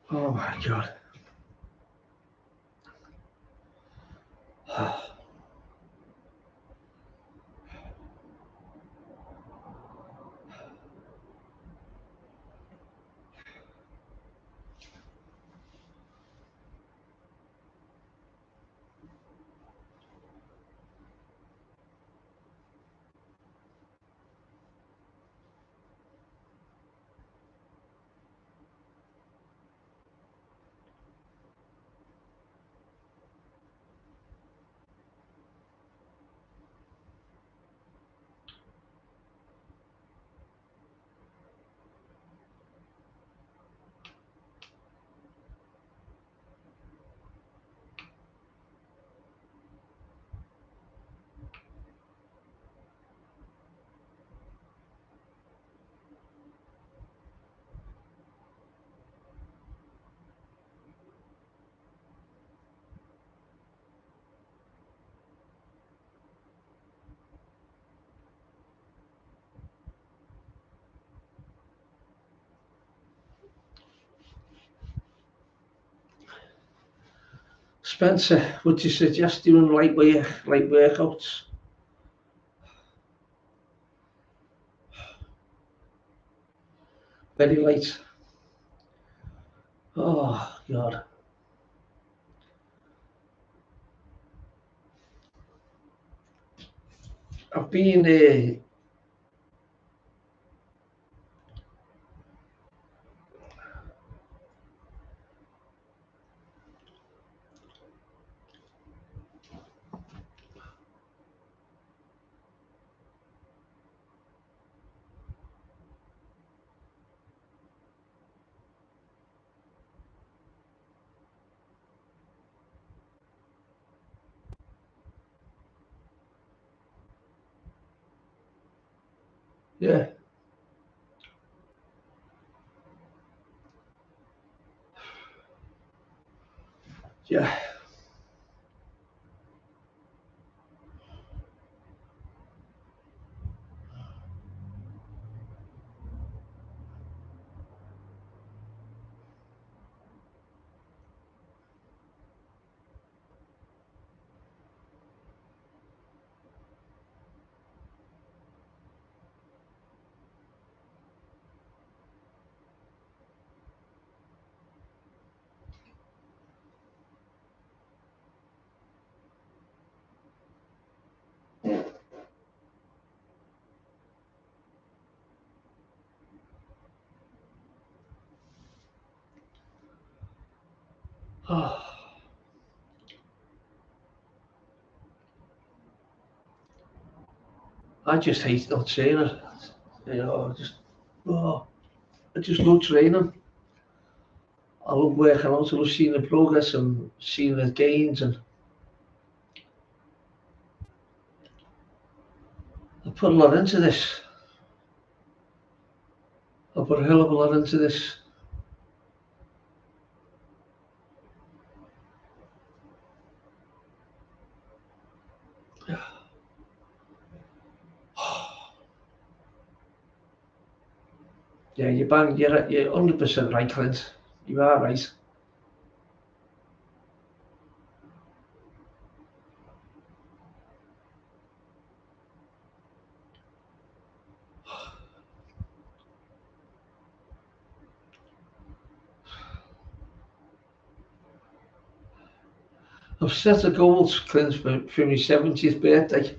Oh my God. Spencer, would you suggest doing light workouts? Very light. Oh God. I've been yeah. Yeah. Oh, I just hate not training. You know, I just love training. I love working out. I love seeing the progress and seeing the gains, and I put a lot into this. I put a hell of a lot into this. Yeah, you're 100% right, Clint. You are right. I've set a goal, Clint, for my 70th birthday.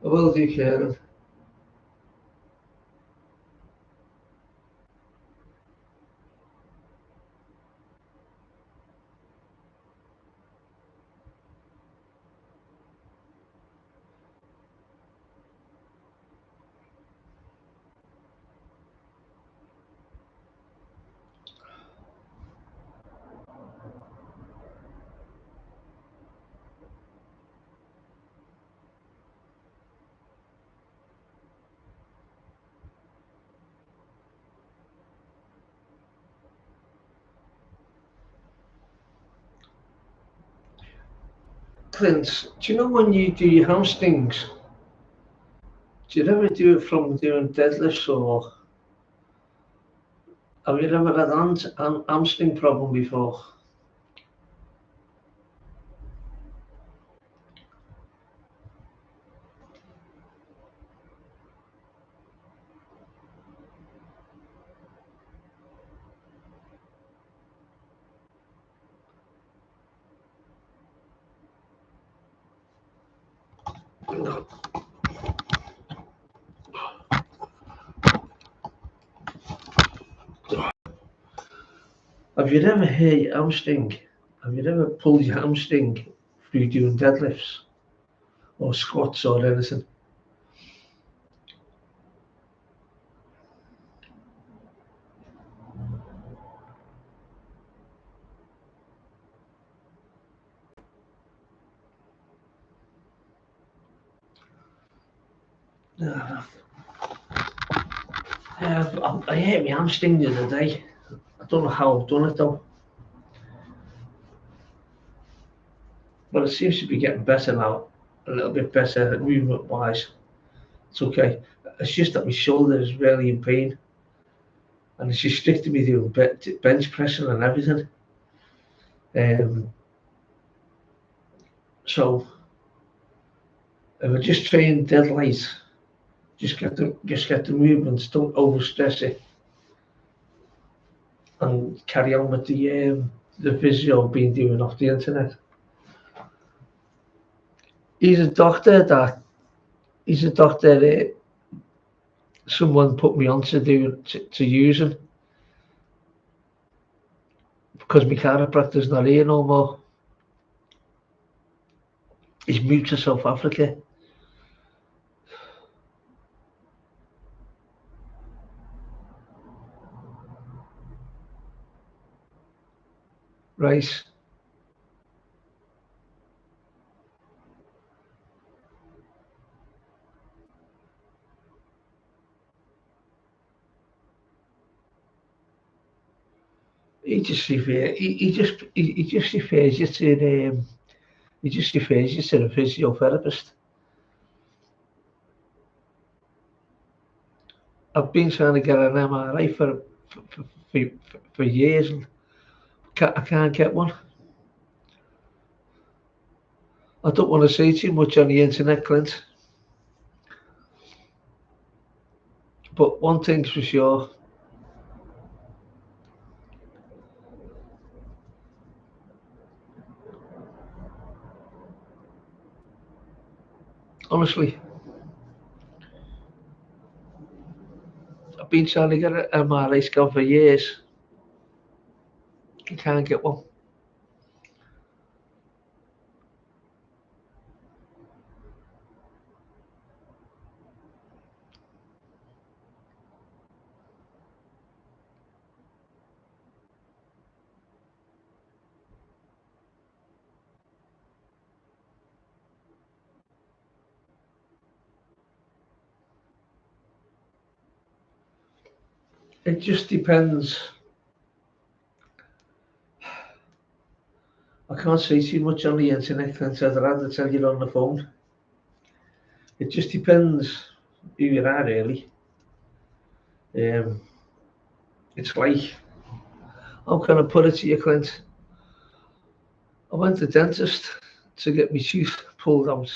I will do, Karen. Clint, do you know when you do your hamstrings, do you ever do it from doing deadlifts, or have you ever had an hamstring problem before? Have you ever hurt your hamstring? Have you ever pulled your hamstring through doing deadlifts or squats or anything? I hit my hamstring the other day. I don't know how I've done it though. But it seems to be getting better now. A little bit better movement wise. It's okay. It's just that my shoulder is really in pain. And it's restricted me doing bench pressing and everything. So if I just train dead light, just get the movements, don't overstress it, and carry on with the physio I've been doing off the internet. He's a doctor that someone put me on to using because my chiropractor's not here no more. He's moved to South Africa. Right. He just refers you to he just refers you to a physiotherapist. I've been trying to get an MRI for years and I can't get one. I don't want to say too much on the internet, Clint. But one thing's for sure. Honestly, I've been trying to get an MRI scan for years. I can't get one. It just depends. I can't say too much on the internet, Clint. I'd rather tell you on the phone. It just depends who you are, really. It's like, how can I put it to you, Clint? I went to the dentist to get my tooth pulled out.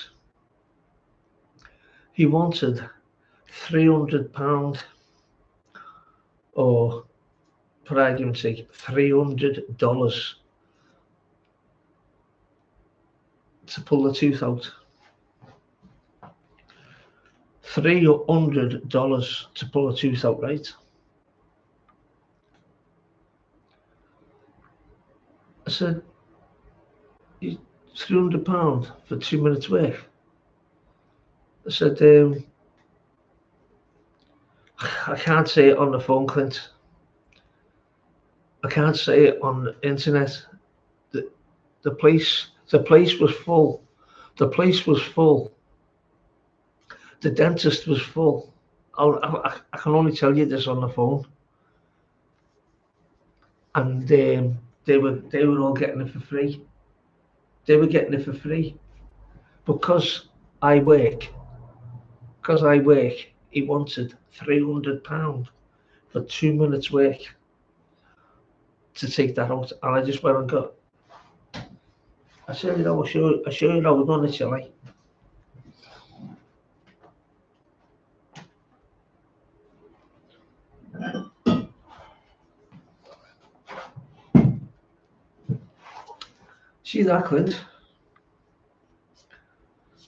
He wanted £300, or for argument's sake, $300 to pull the tooth out. $300 to pull a tooth out, right? I said, £300 for 2 minutes work. I said, I can't say it on the phone, Clint. I can't say it on the internet. The place was full. The place was full. The dentist was full. I can only tell you this on the phone. And they were all getting it for free. They were getting it for free because I work. He wanted £300 for 2 minutes work to take that out, and I just went and got. I said, I'll show you how we're done it, shall I? See that, Clint?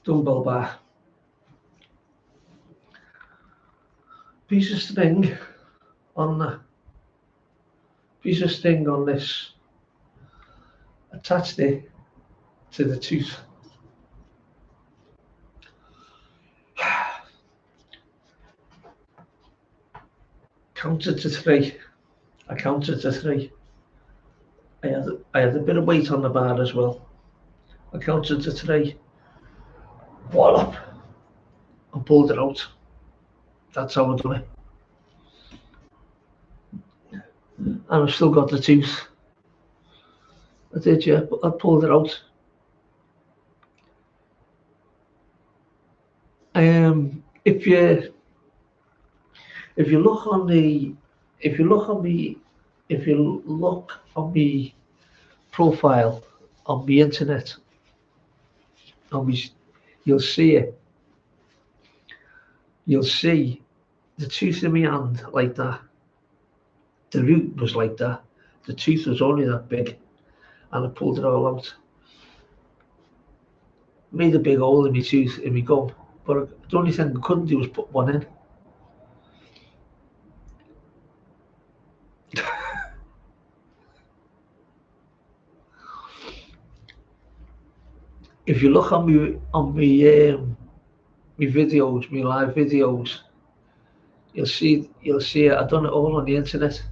Dumbbell bar. Piece of string on this. Attached it to the tooth. Counted to 3. I counted to 3. I had a bit of weight on the bar as well. I counted to 3. Wallop! And pulled it out. That's how I done it. And I've still got the tooth. I did, yeah, but I pulled it out. If you look on the profile on the internet, you'll see it. You'll see the tooth in my hand like that. The root was like that. The tooth was only that big, and I pulled it all out. Made a big hole in my tooth, in my gum, but the only thing I couldn't do was put one in. If you look on me videos, my live videos, you'll see it. I've done it all on the internet.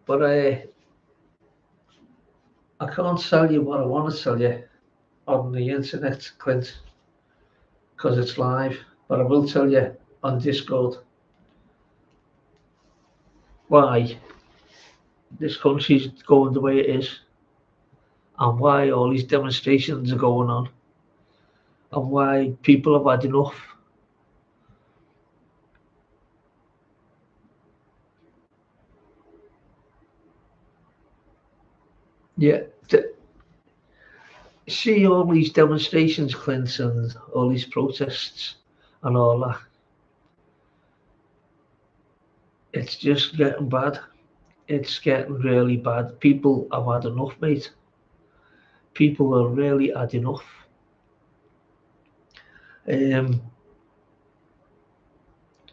But I can't tell you what I want to tell you on the internet, Clint, because it's live. But I will tell you on Discord why this country's going the way it is, and why all these demonstrations are going on, and why people have had enough. Yeah, see all these demonstrations, Clint, and all these protests and all that. It's just getting bad. It's getting really bad. People have had enough, mate. People have really had enough. And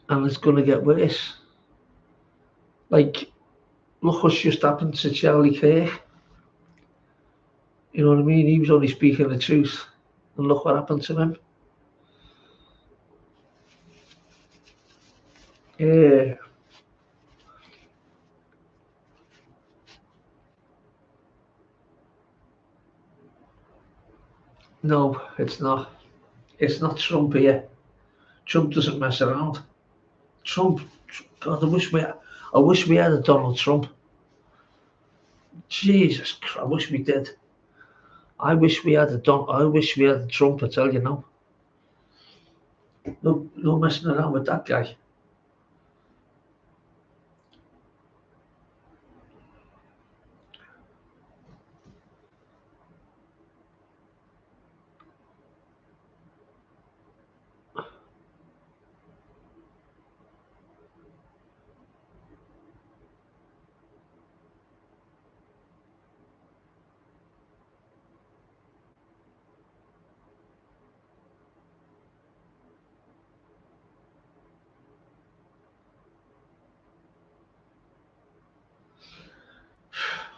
it's going to get worse. Like, look what's just happened to Charlie Kirk. You know what I mean? He was only speaking the truth. And look what happened to him. Yeah. No, it's not. It's not Trump here. Trump doesn't mess around. Trump, God, I wish we had a Donald Trump. Jesus Christ, I wish we did. I wish we had a Trump, I tell you now. No messing around with that guy.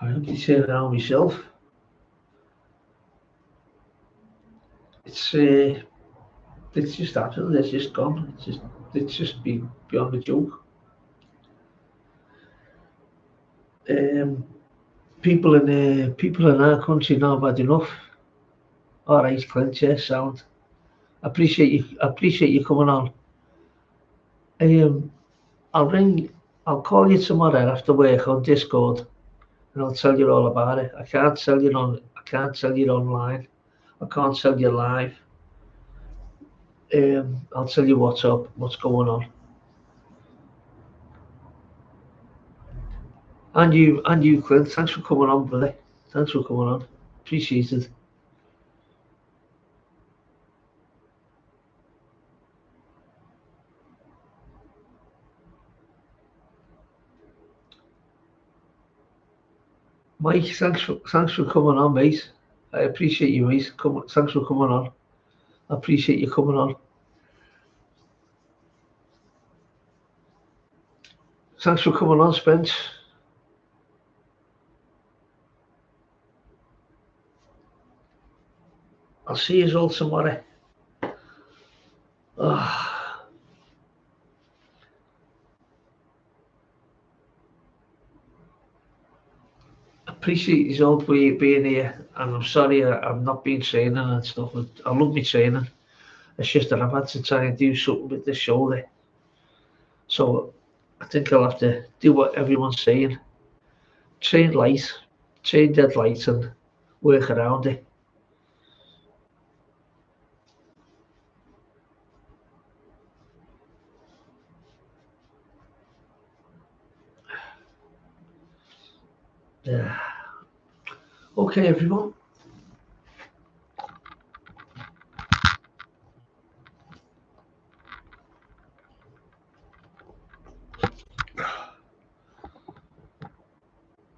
I hope you say it around myself. It's just happened. It's just gone. It's just beyond a joke. People in our country now have had enough. All right, Clint, yeah, sound. Appreciate you coming on. I'll call you tomorrow after work on Discord, and I'll tell you all about it. I can't tell you online. I can't tell you live. I'll tell you what's up, what's going on. And you, Clint, thanks for coming on, brother. Thanks for coming on. Appreciate it. Mike, thanks for coming on, mate. I appreciate you, mate. Thanks for coming on. I appreciate you coming on. Thanks for coming on, Spence. I'll see you all tomorrow. Appreciate you all being here, and I'm sorry I'm not being training and stuff. I love me training. It's just that I've had to try and do something with the shoulder. So I think I'll have to do what everyone's saying. Train light, train dead light and work around it. Yeah. Okay, everyone.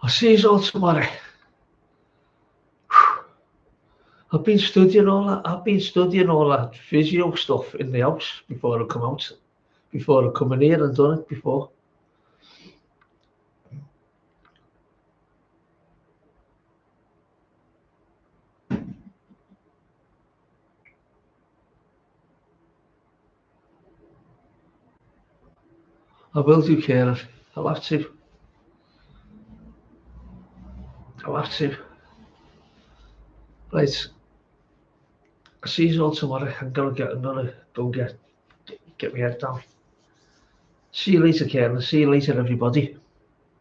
I'll see you all tomorrow. I've been studying all that physio stuff in the house before I come out. Before I come in here and done it before. I will do, Karen. I'll have to. Right. I'll see you all tomorrow. I'm gonna go get my head down. See you later, Karen. See you later, everybody.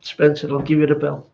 Spencer, I'll give you the bell.